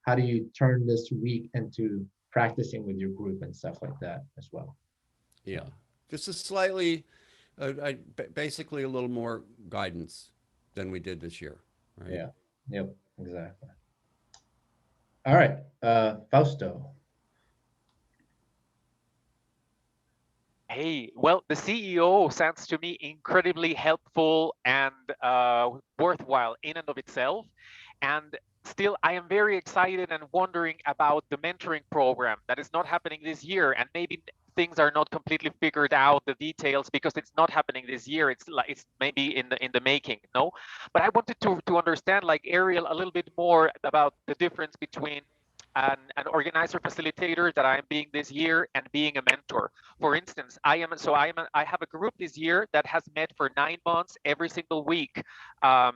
how do you turn this week into practicing with your group and stuff like that as well. Yeah, this is slightly, basically a little more guidance than we did this year, right? Yeah. Yep. Exactly. All right, Fausto. Hey, well, the CEO sounds to me incredibly helpful and worthwhile in and of itself. And still, I am very excited and wondering about the mentoring program that is not happening this year. And maybe things are not completely figured out, the details, because it's not happening this year. It's maybe in the making, no? But I wanted to understand, like Ariel, a little bit more about the difference between an organizer facilitator that I am being this year and being a mentor. For instance, I have a group this year that has met for 9 months every single week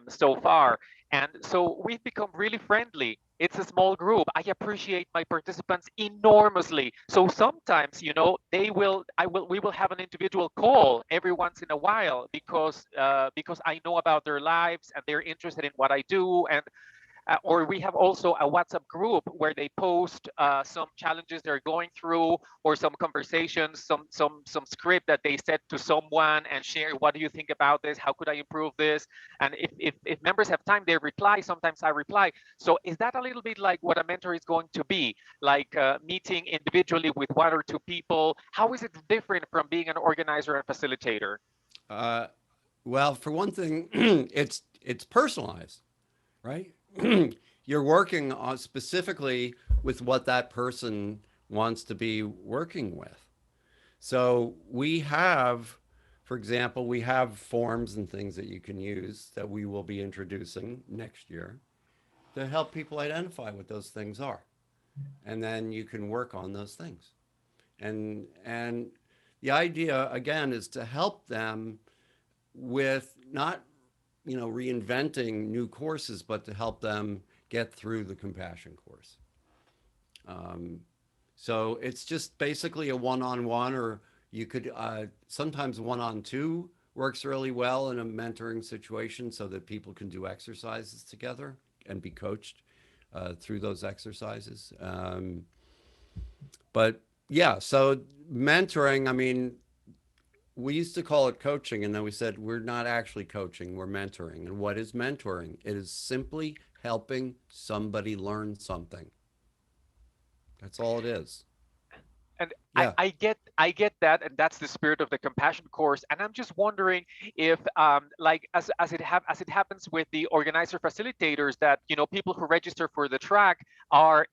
so far, and so we've become really friendly. It's a small group. I appreciate my participants enormously. So sometimes, you know, we will have an individual call every once in a while because I know about their lives and they're interested in what I do. And or we have also a WhatsApp group where they post some challenges they're going through, or some conversations, some script that they said to someone, and share, what do you think about this? How could I improve this? And if members have time, they reply. Sometimes I reply. So is that a little bit like what a mentor is going to be? Like meeting individually with one or two people? How is it different from being an organizer and facilitator? Well, for one thing, it's personalized, right? You're working on specifically with what that person wants to be working with. So we have, for example, we have forms and things that you can use that we will be introducing next year to help people identify what those things are. And then you can work on those things. And the idea again is to help them with not, reinventing new courses, but to help them get through the compassion course. Um, so it's just basically a one-on-one, or you could sometimes one-on-two works really well in a mentoring situation, so that people can do exercises together and be coached through those exercises. But yeah, so mentoring, I mean, we used to call it coaching, and then we said we're not actually coaching, we're mentoring. And what is mentoring? It is simply helping somebody learn something. That's all it is. And Yeah. I get that, and that's the spirit of the compassion course. And I'm just wondering if like as it happens with the organizer facilitators, that people who register for the track are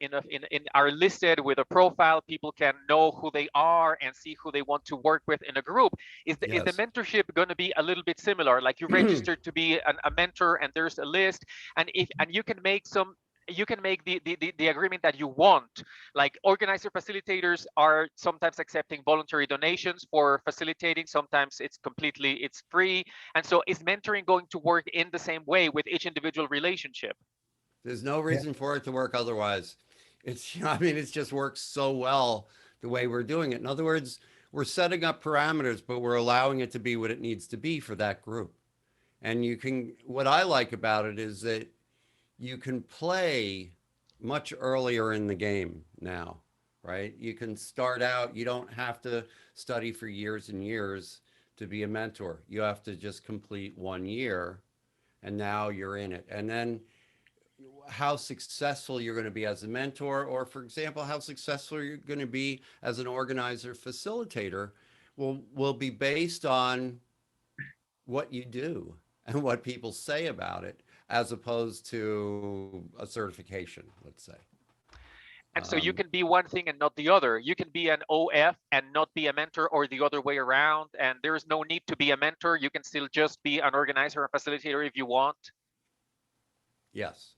are listed with a profile. People can know who they are and see who they want to work with in a group. Is the Yes. mentorship going to be a little bit similar? Like, you registered to be a mentor, and there's a list, and you can make the agreement that you want. Like, organizer facilitators are sometimes accepting voluntary donations for facilitating. Sometimes it's free. And so is mentoring going to work in the same way with each individual relationship? There's no reason for it to work otherwise. It's, I mean, it just works so well the way we're doing it. In other words, we're setting up parameters, but we're allowing it to be what it needs to be for that group. And what I like about it is that you can play much earlier in the game now, right? You can start out, you don't have to study for years and years to be a mentor. You have to just complete 1 year, and now you're in it. And then how successful you're going to be as a mentor, or for example, how successful you're going to be as an organizer facilitator, will be based on what you do and what people say about it, as opposed to a certification, let's say. And so you can be one thing and not the other. You can be an OF and not be a mentor, or the other way around. And there is no need to be a mentor. You can still just be an organizer or facilitator if you want. Yes.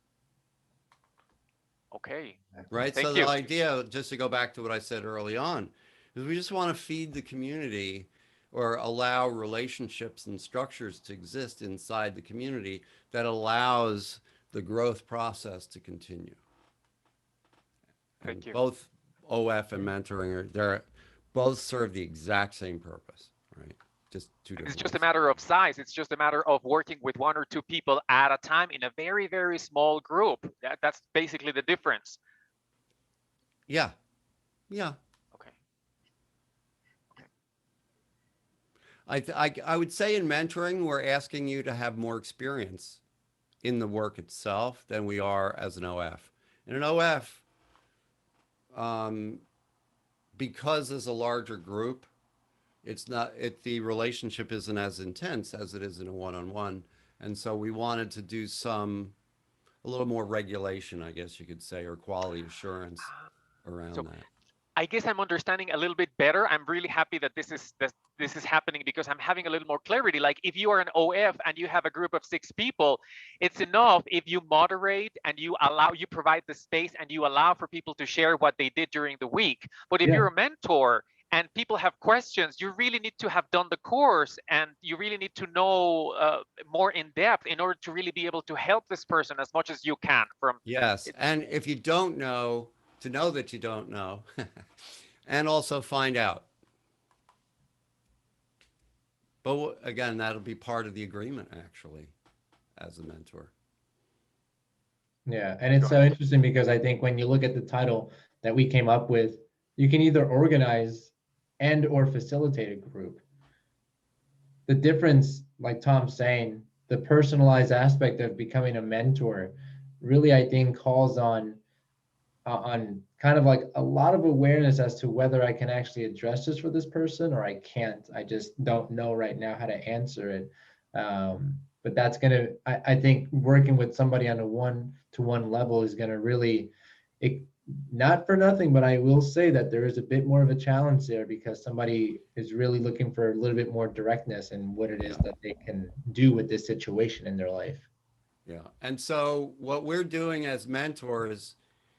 Okay. Right. Thank So you. the idea, just to go back to what I said early on, is we just want to feed the community, or allow relationships and structures to exist inside the community that allows the growth process to continue. Thank you. Both OF and mentoring they're both serve the exact same purpose, right? Just two different. It's just a matter of size. It's just a matter of working with one or two people at a time in a very, very small group. That's basically the difference. Yeah. Yeah. Okay. I would say in mentoring, we're asking you to have more experience in the work itself than we are as an OF. In an OF, because as a larger group, the relationship isn't as intense as it is in a one-on-one. And so we wanted to do a little more regulation, I guess you could say, or quality assurance around that. I guess I'm understanding a little bit better. I'm really happy that this is happening, because I'm having a little more clarity. Like, if you are an OF and you have a group of 6 people, it's enough if you moderate and you provide the space and you allow for people to share what they did during the week. But if you're a mentor and people have questions, you really need to have done the course, and you really need to know more in depth in order to really be able to help this person as much as you can. From Yes, and if you don't know, to know that you don't know, and also find out. But again, that'll be part of the agreement, actually, as a mentor. Yeah, and it's so interesting because I think when you look at the title that we came up with, you can either organize and or facilitate a group. The difference, like Tom's saying, the personalized aspect of becoming a mentor really, I think, calls on kind of like a lot of awareness as to whether I can actually address this for this person or I can't. I just don't know right now how to answer it. But that's gonna, I think working with somebody on a one-to-one level is gonna really, it, not for nothing, but I will say that there is a bit more of a challenge there because somebody is really looking for a little bit more directness in what it is that they can do with this situation in their life. Yeah. And so what we're doing as mentors,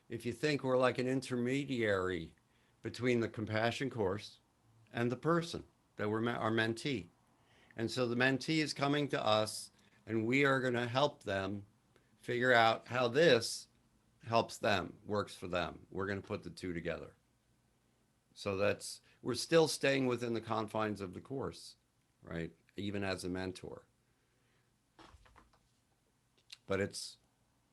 if you think we're like an intermediary between the compassion course and the person that we're our mentee. And so the mentee is coming to us and we are going to help them figure out how this helps them, works for them. We're going to put the two together. So that's, we're still staying within the confines of the course, right? Even as a mentor. But it's,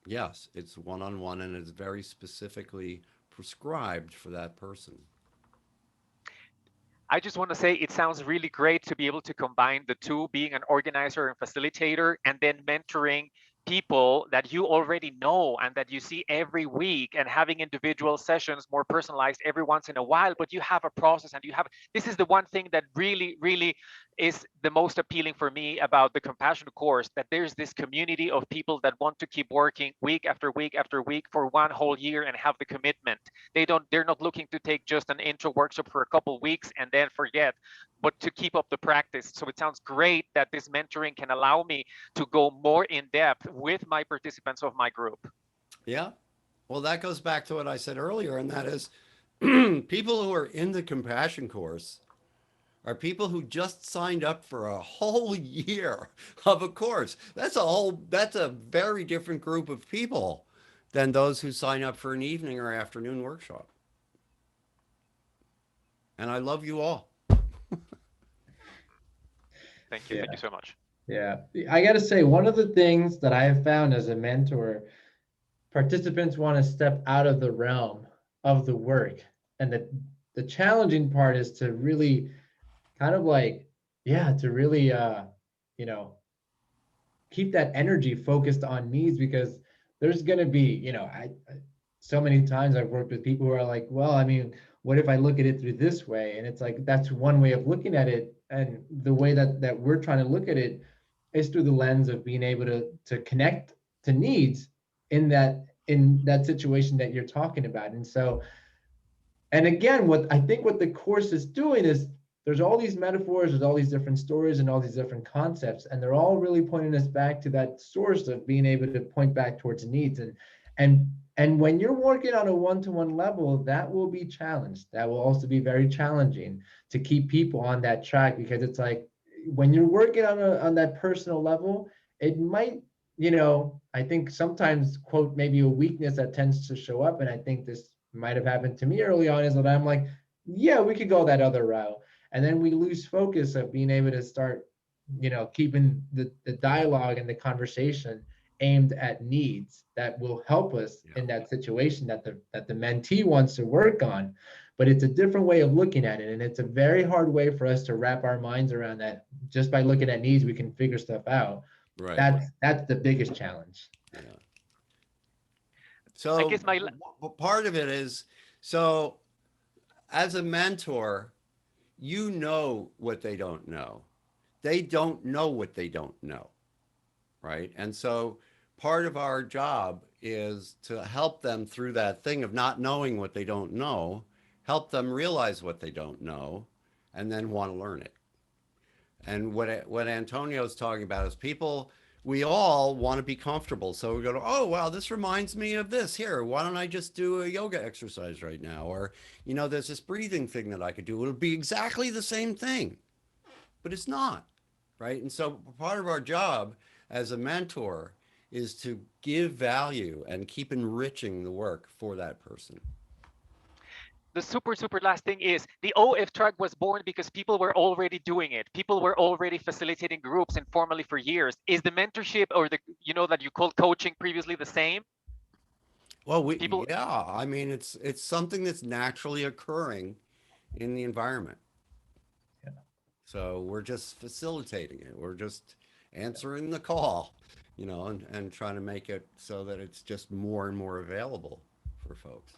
yes, it's one-on-one and it's very specifically prescribed for that person. I just want to say it sounds really great to be able to combine the two, being an organizer and facilitator, and then mentoring people that you already know and that you see every week, and having individual sessions more personalized every once in a while. But you have a process, and you have, this is the one thing that really is the most appealing for me about the compassion course, that there's this community of people that want to keep working week after week after week for one whole year and have the commitment. They're not looking to take just an intro workshop for a couple weeks and then forget, but to keep up the practice. So it sounds great that this mentoring can allow me to go more in depth with my participants of my group. Yeah. Well, that goes back to what I said earlier, and that is people who are in the compassion course are people who just signed up for a whole year of a course. That's a very different group of people than those who sign up for an evening or afternoon workshop. And I love you all. Thank you. Yeah. Thank you so much. Yeah, I got to say, one of the things that I have found as a mentor, participants want to step out of the realm of the work. And the challenging part is to really kind of like, yeah, to really, you know, keep that energy focused on needs because there's going to be, you know, so many times I've worked with people who are like, well, I mean, what if I look at it through this way? And it's like, that's one way of looking at it. And the way that we're trying to look at it is through the lens of being able to connect to needs in that situation that you're talking about. And so, and again, what I think what the course is doing is there's all these metaphors, there's all these different stories and all these different concepts, and they're all really pointing us back to that source of being able to point back towards needs. And when you're working on a one-to-one level, that will be challenged. That will also be very challenging to keep people on that track, because it's like when you're working on that personal level, it might, you know, I think sometimes, quote, maybe a weakness that tends to show up, and I think this might have happened to me early on, is that I'm like, yeah, we could go that other route. And then we lose focus of being able to start, you know, keeping the dialogue and the conversation aimed at needs that will help us in that situation that the mentee wants to work on. But it's a different way of looking at it, and it's a very hard way for us to wrap our minds around that. Just by looking at needs, we can figure stuff out. Right. That's the biggest challenge. Yeah. So I guess part of it is, so as a mentor, you know what they don't know. They don't know what they don't know, right? And so part of our job is to help them through that thing of not knowing what they don't know, help them realize what they don't know, and then want to learn it. And what Antonio's talking about is people we all want to be comfortable. So we go to, oh, wow, this reminds me of this. Here, why don't I just do a yoga exercise right now? Or, there's this breathing thing that I could do. It'll be exactly the same thing, but it's not, right? And so part of our job as a mentor is to give value and keep enriching the work for that person. The super last thing is the OF track was born because people were already doing it. People were already facilitating groups informally for years. Is the mentorship or the that you called coaching previously the same? Well, People, yeah, I mean, it's something that's naturally occurring in the environment. Yeah. So we're just facilitating it. We're just answering the call, and trying to make it so that it's just more and more available for folks.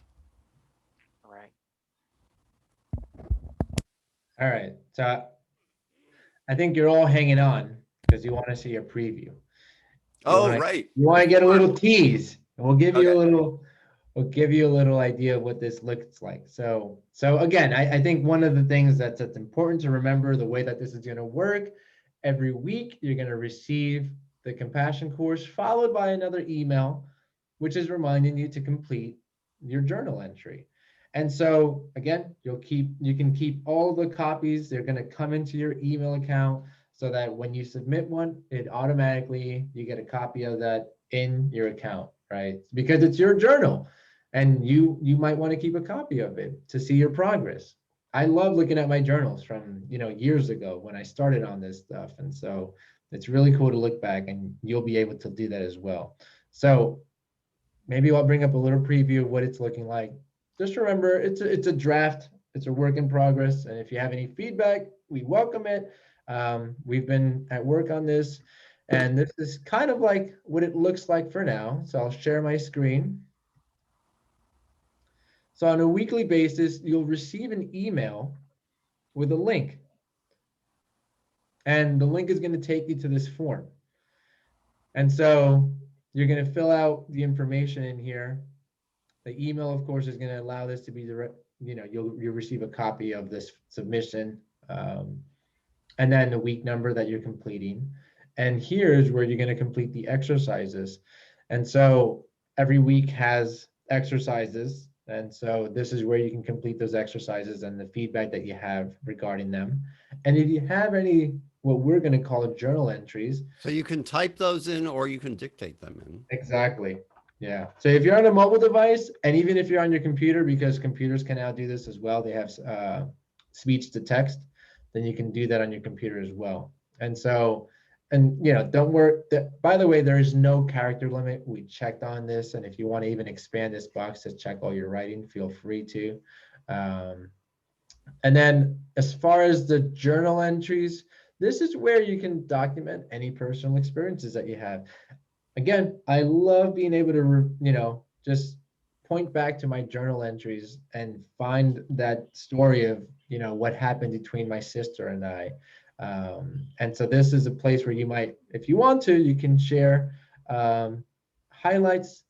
right. All right. So I think you're all hanging on because you want to see a preview. Right. You want to get a little tease, and we'll give you Okay. we'll give you a little idea of what this looks like. So again, I think one of the things that's important to remember, the way that this is going to work, every week you're going to receive the compassion course followed by another email, which is reminding you to complete your journal entry. And so again, you can keep all the copies. They're going to come into your email account so that when you submit one, it automatically, you get a copy of that in your account, right? Because it's your journal and you might want to keep a copy of it to see your progress. I love looking at my journals from, years ago when I started on this stuff. And so it's really cool to look back, and you'll be able to do that as well. So maybe I'll bring up a little preview of what it's looking like. Just remember, it's a draft, it's a work in progress. And if you have any feedback, we welcome it. We've been at work on this, and this is kind of like what it looks like for now. So I'll share my screen. So on a weekly basis, you'll receive an email with a link. And the link is going to take you to this form. And so you're going to fill out the information in here. The email, of course, is going to allow this to be direct. You'll receive a copy of this submission, and then the week number that you're completing. And here's where you're going to complete the exercises. And so every week has exercises. And so this is where you can complete those exercises and the feedback that you have regarding them. And if you have any, what we're going to call journal entries. So you can type those in or you can dictate them in. Exactly. Yeah. So if you're on a mobile device, and even if you're on your computer, because computers can now do this as well, they have speech to text, then you can do that on your computer as well. And so, don't worry. By the way, there is no character limit. We checked on this. And if you want to even expand this box to check all your writing, feel free to. And then as far as the journal entries, this is where you can document any personal experiences that you have. Again, I love being able to, just point back to my journal entries and find that story of, what happened between my sister and I. And so this is a place where you might, if you want to, you can share highlights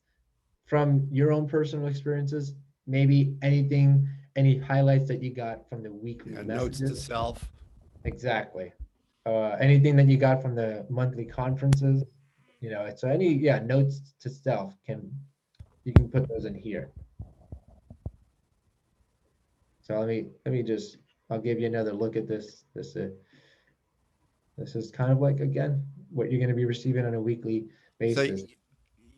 from your own personal experiences, maybe any highlights that you got from the weekly notes to self. Exactly. Anything that you got from the monthly conferences. So any notes to self you can put those in here. So let me just, I'll give you another look at this. This is kind of like, again, what you're going to be receiving on a weekly basis. So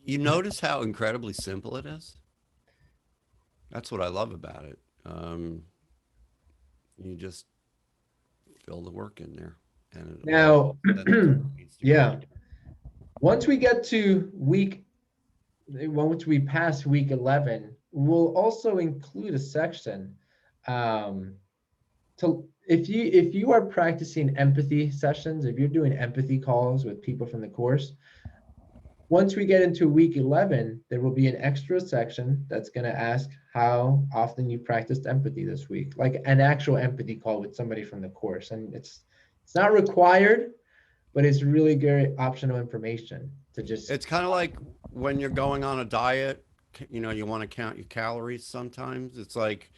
you notice how incredibly simple it is? That's what I love about it. You just fill the work in there. And now, yeah. Once we pass week 11, we'll also include a section if you are practicing empathy sessions, if you're doing empathy calls with people from the course. Once we get into week 11, there will be an extra section that's going to ask how often you practiced empathy this week, like an actual empathy call with somebody from the course. And it's not required, but it's really good optional information to just. It's kind of like when you're going on a diet, you want to count your calories sometimes. It's like,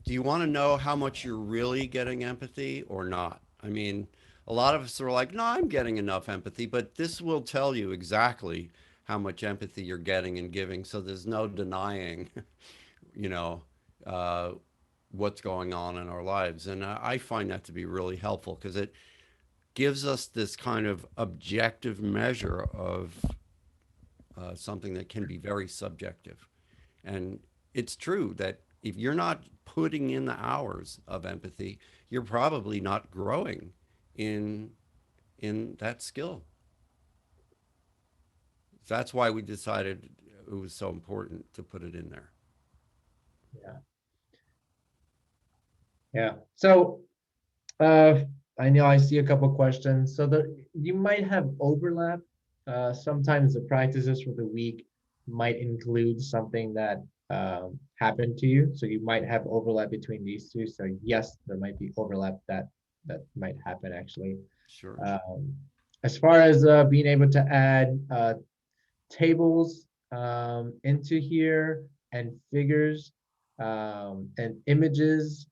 do you want to know how much you're really getting empathy or not? I mean, a lot of us are like, no, I'm getting enough empathy, but this will tell you exactly how much empathy you're getting and giving. So there's no denying, you know, uh, what's going on in our lives. And I find that to be really helpful because it gives us this kind of objective measure of something that can be very subjective. And it's true that if you're not putting in the hours of empathy, you're probably not growing in that skill. That's why we decided it was so important to put it in there. Yeah. Yeah. So uh, I know I see a couple questions. So you might have overlap. Sometimes the practices for the week might include something that happened to you. So you might have overlap between these two. So yes, there might be overlap that might happen actually. Sure. As far as being able to add tables into here and figures and images.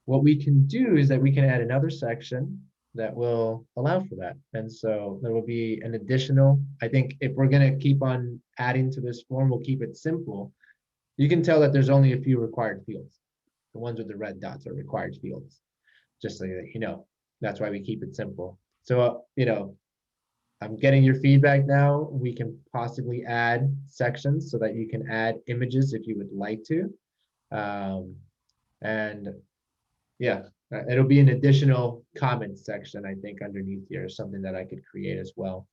What we can do is that we can add another section that will allow for that. And so there will be an additional, I think if we're going to keep on adding to this form, we'll keep it simple. You can tell that there's only a few required fields. The ones with the red dots are required fields, just so that you know. That's why we keep it simple. So, I'm getting your feedback now. We can possibly add sections so that you can add images if you would like to. And yeah, it'll be an additional comment section, I think, underneath here, something that I could create as well.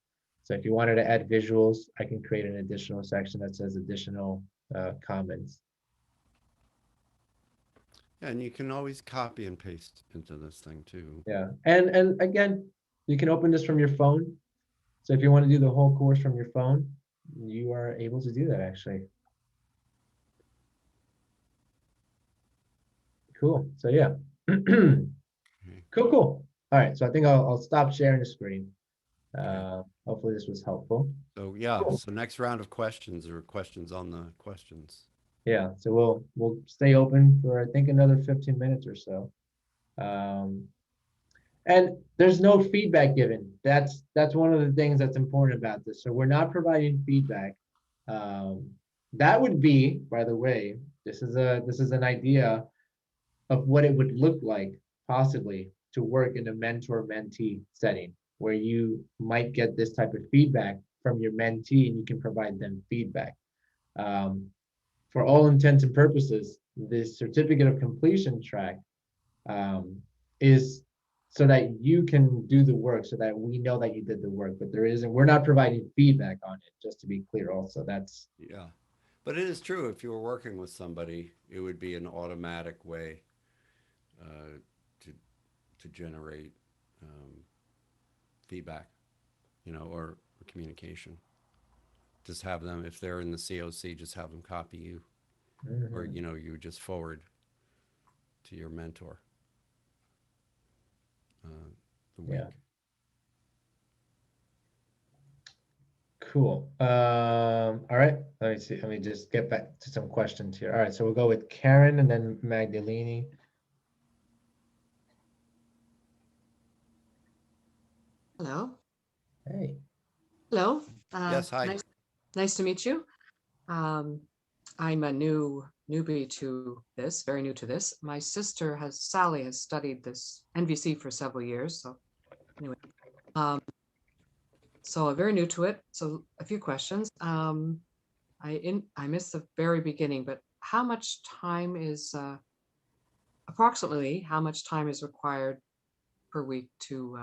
So if you wanted to add visuals, I can create an additional section that says additional comments. And you can always copy and paste into this thing too. Yeah, and again, you can open this from your phone. So if you want to do the whole course from your phone, you are able to do that actually. Cool. So yeah. Cool. All right. So I think I'll stop sharing the screen. Hopefully this was helpful. So yeah. Cool. So next round of questions or questions on the questions. Yeah. So we'll stay open for I think another 15 minutes or so. And there's no feedback given. That's one of the things that's important about this. So we're not providing feedback. That would be, by the way, this is an idea of what it would look like possibly to work in a mentor-mentee setting where you might get this type of feedback from your mentee and you can provide them feedback. For all intents and purposes, this certificate of completion track is so that you can do the work so that we know that you did the work, but we're not providing feedback on it, just to be clear also. That's yeah. But it is true, if you were working with somebody, it would be an automatic way to generate feedback, or communication. Just have them, if they're in the COC, just have them copy you, or you just forward to your mentor the week. Yeah. Cool. All right. Let me see. Let me just get back to some questions here. All right. So we'll go with Karen and then Magdalene. Hello. Hey. Hello. Yes, hi. Nice to meet you. I'm a newbie to this, very new to this. My sister Sally has studied this NVC for several years. So anyway, so I'm very new to it. So a few questions. I missed the very beginning, but how much time is approximately how much time is required per week to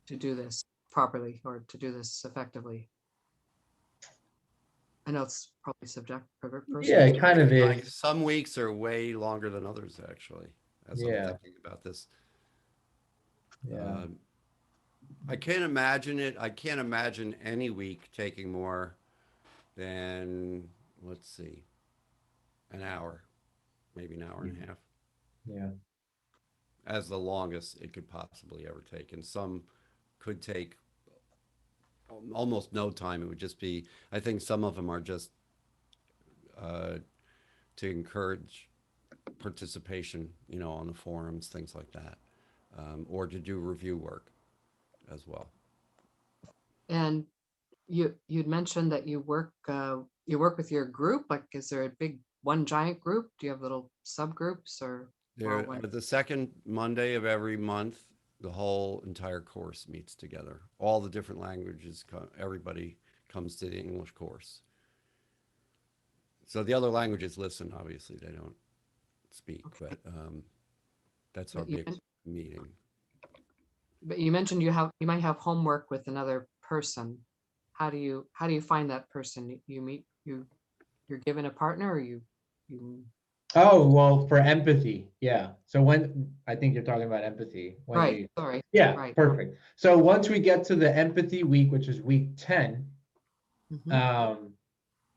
do this properly or to do this effectively? I know it's probably subject per person. Yeah, it kind of is. Some weeks are way longer than others, actually, as I'm thinking about this. Yeah. I can't imagine it. I can't imagine any week taking more than, let's see, an hour, maybe an hour and a half. Yeah. As the longest it could possibly ever take. And some could take almost no time. It would just be, I think some of them are just to encourage participation, on the forums, things like that. or to do review work as well. And you'd mentioned that you work with your group. Like, is there a big one giant group? Do you have little subgroups or There, one? the second Monday of every month, the whole entire course meets together. All the different languages, everybody comes to the English course. So the other languages listen, obviously they don't speak, Okay. but that's our But you, big meeting. but you mentioned you might have homework with another person. How do you find that person? You meet you're given a partner, or you Oh, well, for empathy, yeah. So when I think you're talking about empathy, when right, we, sorry, yeah, right. perfect. So once we get to the empathy week, which is week 10, Mhm.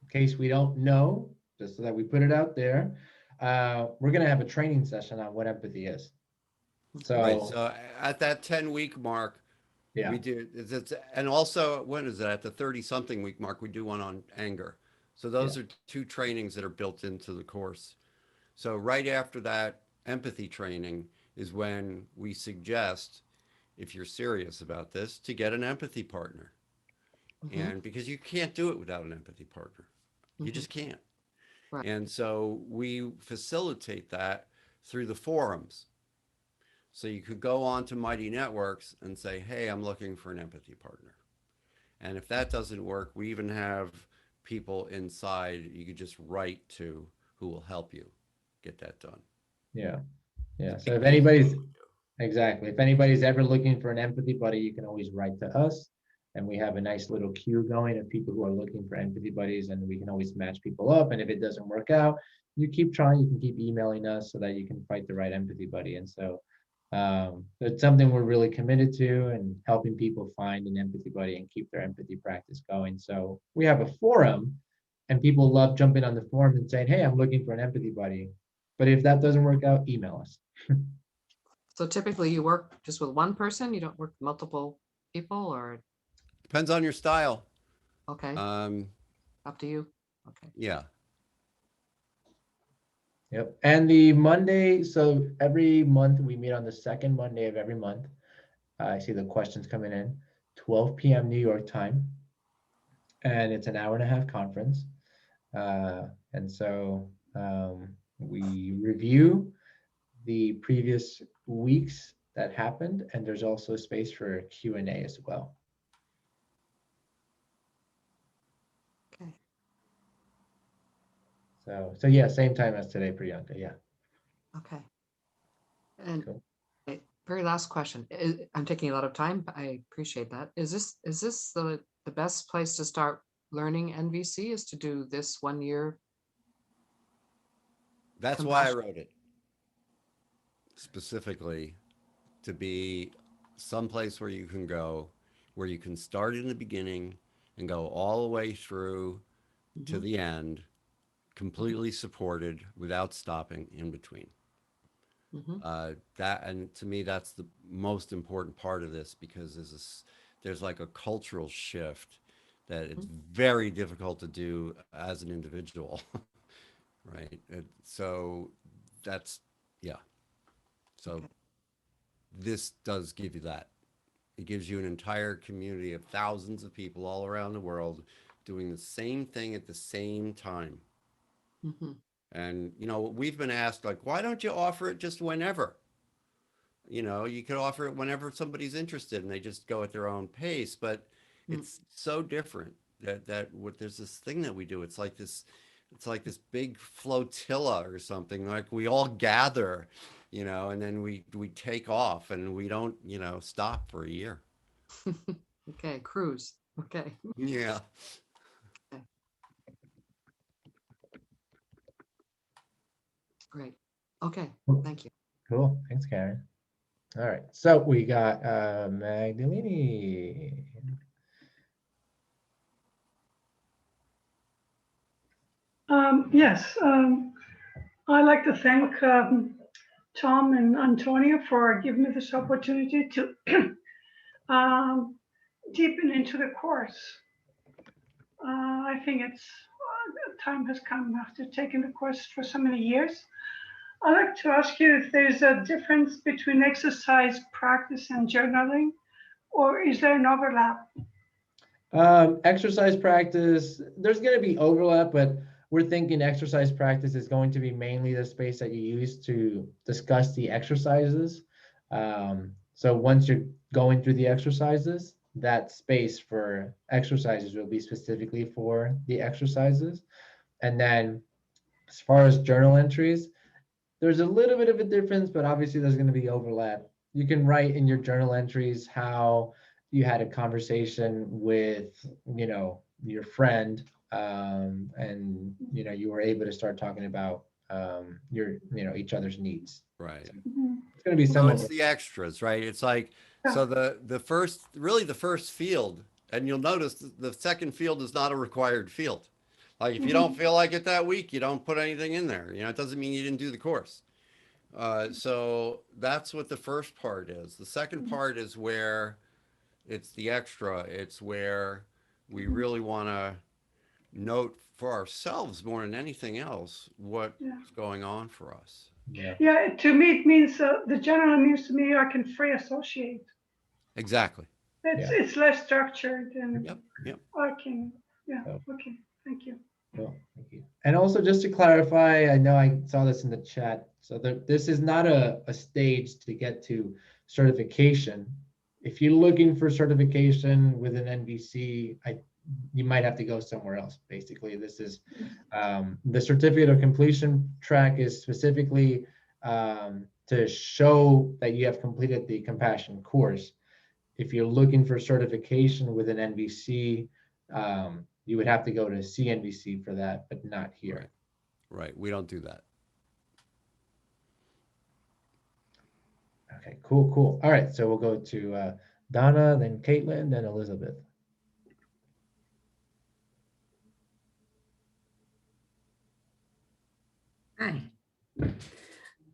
in case we don't know, just so that we put it out there, we're gonna have a training session on what empathy is. Right. So So at that 10-week mark, yeah, we do, and also, when is it? At the 30-something week mark, we do one on anger. So those yeah, are two trainings that are built into the course. So right after that empathy training is when we suggest, if you're serious about this, to get an empathy partner. Mhm. And because you can't do it without an empathy partner, you Mhm. just can't. Right. And so we facilitate that through the forums. So you could go on to Mighty Networks and say, hey, I'm looking for an empathy partner. And if that doesn't work, we even have people inside you could just write to who will help you get that done. yeah, yeah. So Big if piece of anybody's what we do. exactly, if anybody's ever looking for an empathy buddy, you can always write to us. And we have a nice little queue going of people who are looking for empathy buddies, and we can always match people up. And if it doesn't work out, you keep trying, you can keep emailing us so that you can fight the right empathy buddy. And so it's something we're really committed to, and helping people find an empathy buddy and keep their empathy practice going. So we have a forum, and people love jumping on the forum and saying, hey, I'm looking for an empathy buddy. But if that doesn't work out, email us. So typically you work just with one person, you don't work with multiple people, or Depends on your style. okay, Um, up to you. Okay. yeah. Yep. And the Monday, so every month we meet on the second Monday of every month. I see the questions coming in, 12 p.m. New York time. And it's an hour and a half conference. And so we review the previous weeks that happened, and there's also space for Q&A as well. Okay. So yeah, same time as today, Priyanka. Yeah. Okay. And Cool. very last question. I'm taking a lot of time, but I appreciate that. Is this the best place to start learning NVC, is to do this 1 year? That's why I wrote it specifically, to be someplace where you can go, where you can start in the beginning and go all the way through to Mhm. the end, completely supported without stopping in between. That, and to me, that's the most important part of this, because there's like a cultural shift that it's very difficult to do as an individual, right? So that's, yeah. So Okay. this does give you that. It gives you an entire community of thousands of people all around the world doing the same thing at the same time. Mhm. And, we've been asked, like, why don't you offer it just whenever? You could offer it whenever somebody's interested and they just go at their own pace. But it's so different there's this thing that we do. It's like this big flotilla or something. Like, we all gather, and then we take off, and we don't, stop for a year. Okay, cruise. Okay. Yeah. Okay. Great. Okay, thank you. Cool. Thanks, Karen. All right. So we got Magdalene. Yes, I'd like to thank Tom and Antonia for giving me this opportunity to deepen into the course. I think it's time has come after taking the course for so many years. I'd like to ask you if there's a difference between exercise practice and journaling, or is there an overlap? Exercise practice, there's going to be overlap, but we're thinking exercise practice is going to be mainly the space that you use to discuss the exercises. So once you're going through the exercises, that space for exercises will be specifically for the exercises. And then as far as journal entries, there's a little bit of a difference, but obviously there's going to be overlap. You can write in your journal entries how you had a conversation with, your friend, and you were able to start talking about each other's needs. Right. So it's going to be So somewhat. it's the extras, right? It's like, so the first field, and you'll notice the second field is not a required field. Like if you don't feel like it that week, you don't put anything in there. It doesn't mean you didn't do the course. So that's what the first part is. The second part is where it's the extra. It's where we really want to note for ourselves more than anything else what's going on for us. Yeah, to me it means the journal means to me I can free associate. Exactly. It's less structured and Yep. I can, okay, thank you. Cool, thank you. And also just to clarify, I know I saw this in the chat. So this is not a stage to get to certification. If you're looking for certification with an NVC, you might have to go somewhere else. Basically, this is the certificate of completion track is specifically to show that you have completed the compassion course. If you're looking for certification with an NVC, you would have to go to CNVC for that, but not here. Right. We don't do that. Okay, cool. All right, so we'll go to Donna, then Caitlin, then Elizabeth. Hi.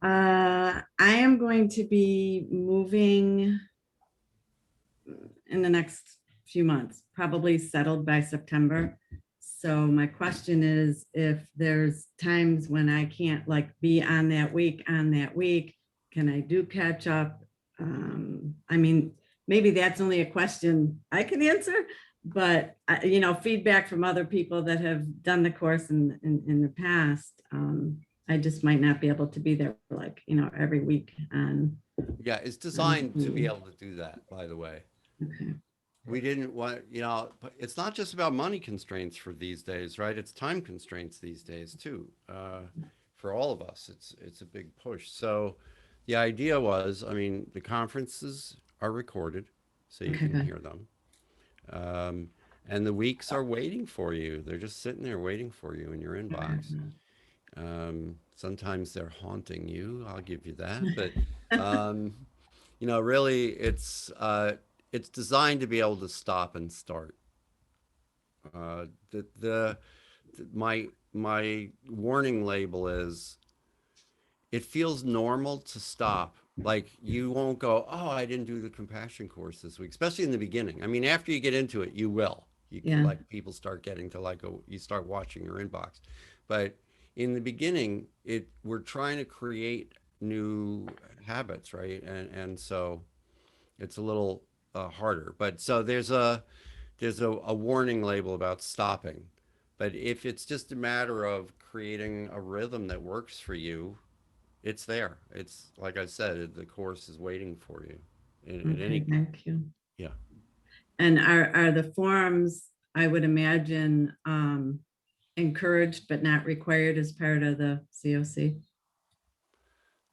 I am going to be moving in the next few months, probably settled by September. So my question is, if there's times when I can't be on that week, can I do catch up? I mean, maybe that's only a question I can answer, but feedback from other people that have done the course in the past, I just might not be able to be there every week. Yeah, it's designed to be able to do that, by the way. Okay. We didn't want, but it's not just about money constraints for these days, right? It's time constraints these days too. For all of us, it's a big push. So the idea was, the conferences are recorded so you can hear them. And the weeks are waiting for you. They're just sitting there waiting for you in your inbox. Sometimes they're haunting you, I'll give you that. But, really it's designed to be able to stop and start. My warning label is, it feels normal to stop. Like you won't go, oh, I didn't do the compassion course this week, especially in the beginning. After you get into it, you will. People start getting to you start watching your inbox. But in the beginning, we're trying to create new habits, right? And so it's a little harder. But so there's a warning label about stopping. But if it's just a matter of creating a rhythm that works for you, it's there. It's like I said, the course is waiting for you. Thank you. Yeah. And are the forums, I would imagine, encouraged but not required as part of the COC?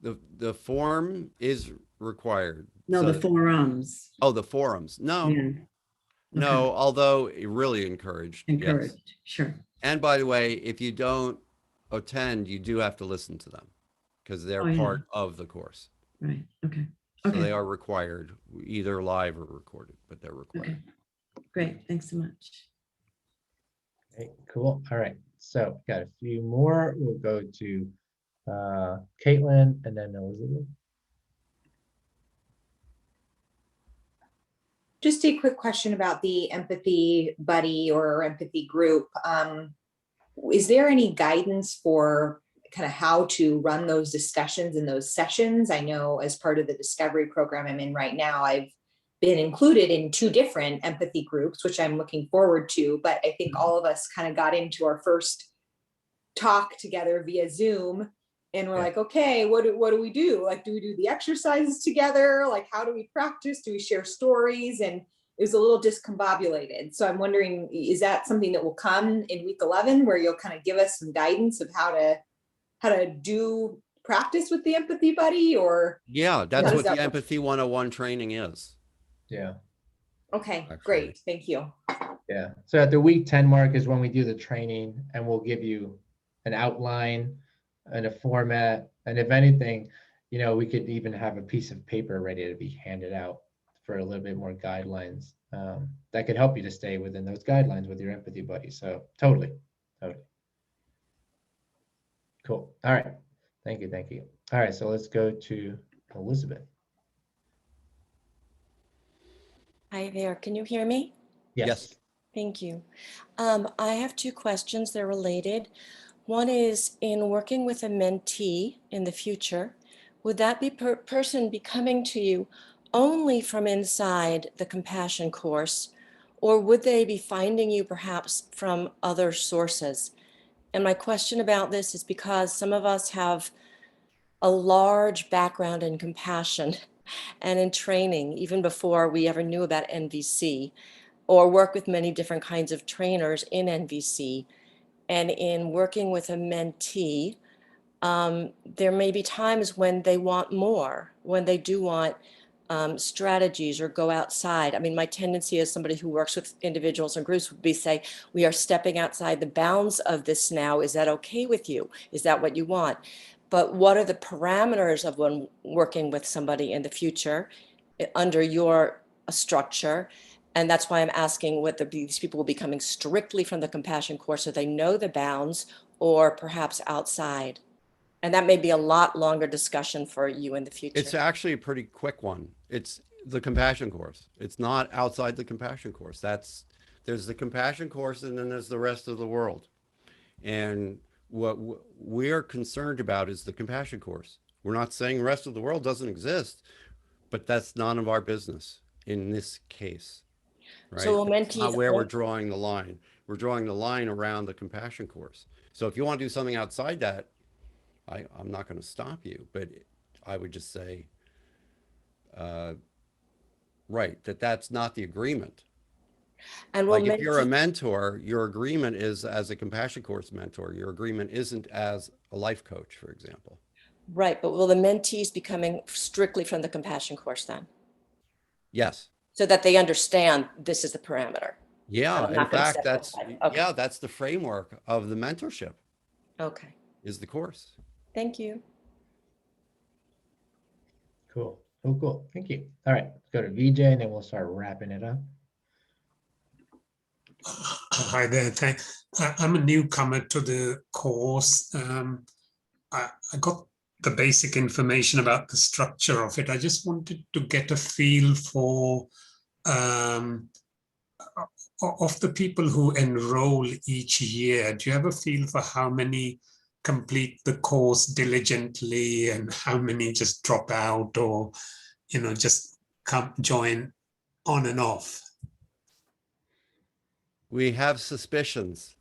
The form is required. No, the forums. Oh, the forums. No. Yeah. No, although really encouraged. Encouraged, yes. Sure. And by the way, if you don't attend, you do have to listen to them because they're part of the course. Right. Okay. So they are required, either live or recorded, but they're required. Okay. Great. Thanks so much. Okay, cool. All right. So got a few more. We'll go to Caitlin and then Elizabeth. Just a quick question about the empathy buddy or empathy group. Is there any guidance for kind of how to run those discussions and those sessions. I know as part of the discovery program I'm in right now, I've been included in 2 different empathy groups, which I'm looking forward to. But I think all of us kind of got into our first talk together via Zoom, and we're like, okay, what do we do? Like, do we do the exercises together? Like, how do we practice? Do we share stories? And it was a little discombobulated. So I'm wondering, is that something that will come in week 11, where you'll kind of give us some guidance of how to do practice with the empathy buddy? Or yeah, that's what the Empathy 101 training is. Yeah. Okay, Actually. great. Thank you. Yeah. So at the week 10 mark is when we do the training, and we'll give you an outline and a format. And if anything, you know, we could even have a piece of paper ready to be handed out for a little bit more guidelines that could help you to stay within those guidelines with your empathy buddy. So totally. Cool. All right. Thank you. All right. So let's go to Elizabeth. Hi there. Can you hear me? Yes. Thank you. I have 2 questions. They're related. One is, in working with a mentee in the future, would that person be coming to you only from inside the compassion course, or would they be finding you perhaps from other sources? And my question about this is because some of us have a large background in compassion and in training, even before we ever knew about NVC, or work with many different kinds of trainers in NVC. And in working with a mentee, there may be times when they want more, when they do want strategies or go outside. I mean, my tendency as somebody who works with individuals and groups would be say, we are stepping outside the bounds of this now. Is that okay with you? Is that what you want? But what are the parameters of when working with somebody in the future under your structure? And that's why I'm asking whether these people will be coming strictly from the compassion course so they know the bounds, or perhaps outside. And that may be a lot longer discussion for you in the future. It's actually a pretty quick one. It's the compassion course. It's not outside the compassion course. There's the compassion course, and then there's the rest of the world. And what we're concerned about is the compassion course. We're not saying the rest of the world doesn't exist, but that's none of our business in this case. Right? So that's not where we're drawing the line. We're drawing the line around the compassion course. So if you want to do something outside that, I'm not going to stop you, but I would just say, right, that's not the agreement. And like if you're a mentor, your agreement is as a compassion course mentor. Your agreement isn't as a life coach, for example. Right, but will the mentees be coming strictly from the compassion course then? Yes. So that they understand this is the parameter. Yeah, in fact, that's the framework of the mentorship. Okay. Is the course. Thank you. Cool. Thank you. All right, let's go to VJ, and then we'll start wrapping it up. Hi there. I'm a newcomer to the course. I got the basic information about the structure of it. I just wanted to get a feel for of the people who enroll each year. Do you have a feel for how many complete the course diligently and how many just drop out, or just come join on and off? We have suspicions.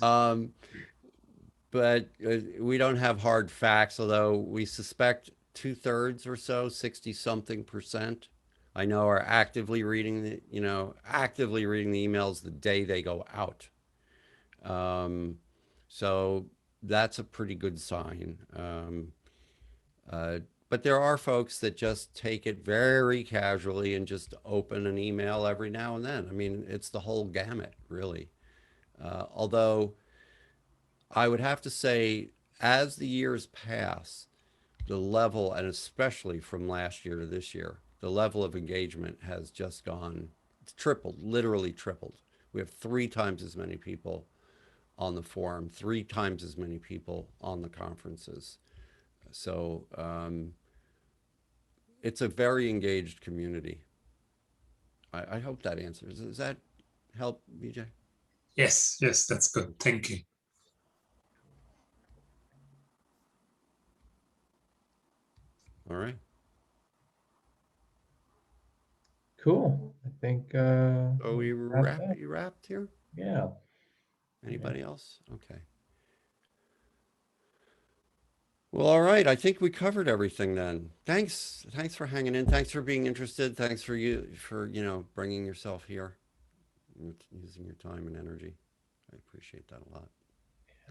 But we don't have hard facts, although we suspect 2/3 or so, 60-something%, I know, are actively reading the emails the day they go out. So that's a pretty good sign. But there are folks that just take it very casually and just open an email every now and then. I mean, it's the whole gamut, really. Although I would have to say, as the years pass, the level, and especially from last year to this year, the level of engagement has just gone tripled, literally tripled. We have 3 times as many people on the forum, 3 times as many people on the conferences. So it's a very engaged community. I hope that answers. Does that help, BJ? Yes, that's good. Thank you. All right. Cool. I think So we wrapped up. you wrapped here? Yeah. Anybody else? Okay. Well, all right. I think we covered everything then. Thanks for hanging in. Thanks for being interested. Thanks for bringing yourself here, and using your time and energy. I appreciate that a lot.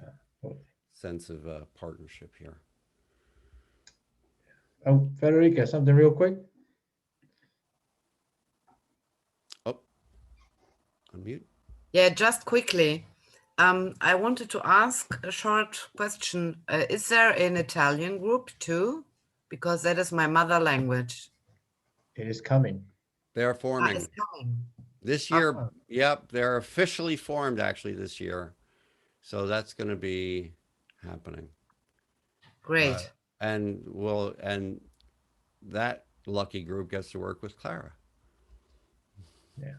Yeah, totally. Sense of partnership here. Oh, Federica, something real quick. Oh, unmute. Yeah, just quickly. I wanted to ask a short question. Is there an Italian group too? Because that is my mother language. It is coming. They're forming. It's coming. This year. Uh-huh. Yep, they're officially formed actually this year. So that's going to be happening. Great. And that lucky group gets to work with Clara. Yeah.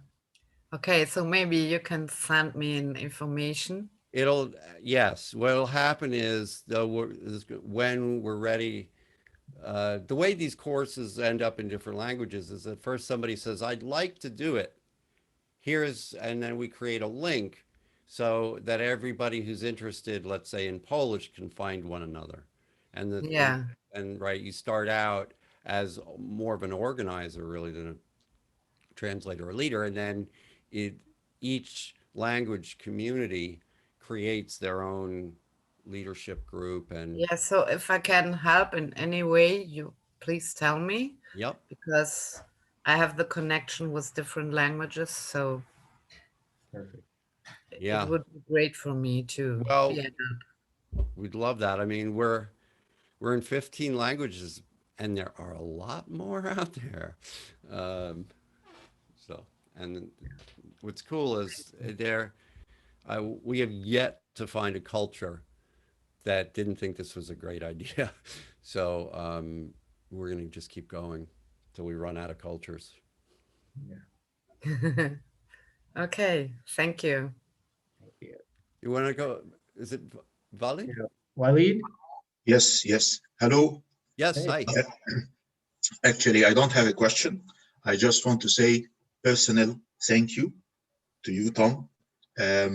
Okay, so maybe you can send me an information. Yes. What'll happen is when we're ready, the way these courses end up in different languages is that first somebody says, I'd like to do it. And then we create a link so that everybody who's interested, let's say in Polish, can find one another. And right, you start out as more of an organizer really than a translator or leader, and then each language community creates their own leadership group. And yeah, so if I can help in any way, you please tell me. Yep. Because I have the connection with different languages, so perfect. Yeah, it would be great for me too. Well, we'd love that. I mean, we're in 15 languages, and there are a lot more out there. And what's cool is we have yet to find a culture that didn't think this was a great idea. So we're going to just keep going till we run out of cultures. Yeah. Okay, thank you. You want to go? Is it Vali? Yeah. Walid? Yes. Hello. Yes, hi. Actually, I don't have a question. I just want to say personal thank you to you, Tom. I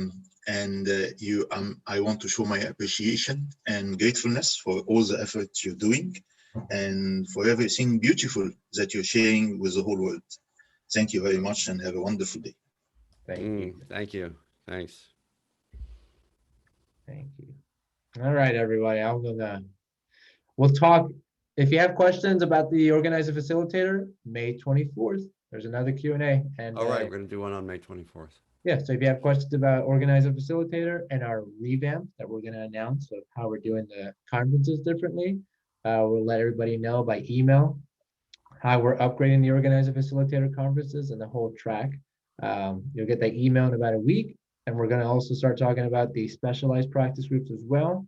want to show my appreciation and gratefulness for all the efforts you're doing and for everything beautiful that you're sharing with the whole world. Thank you very much and have a wonderful day. Thank you. Thanks. Thank you. All right, everybody. We'll talk. If you have questions about the organizer facilitator, May 24th, there's another Q&A. And all right, we're going to do one on May 24th. Yeah, so if you have questions about organizer facilitator and our revamp that we're going to announce of how we're doing the conferences differently, we'll let everybody know by email how we're upgrading the organizer facilitator conferences and the whole track. You'll get that email in about a week, and we're going to also start talking about the specialized practice groups as well.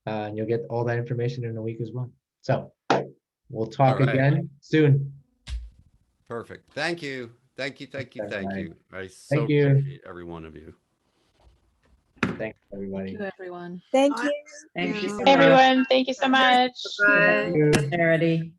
And you'll get all that information in a week as well. So we'll talk again soon. Perfect. Thank you. Thank you. I so Thank you. appreciate every one of you. Thanks, everybody. Thank you, everyone. Thank you. Thank you so much. Everyone, thank you so much. Bye. Charity.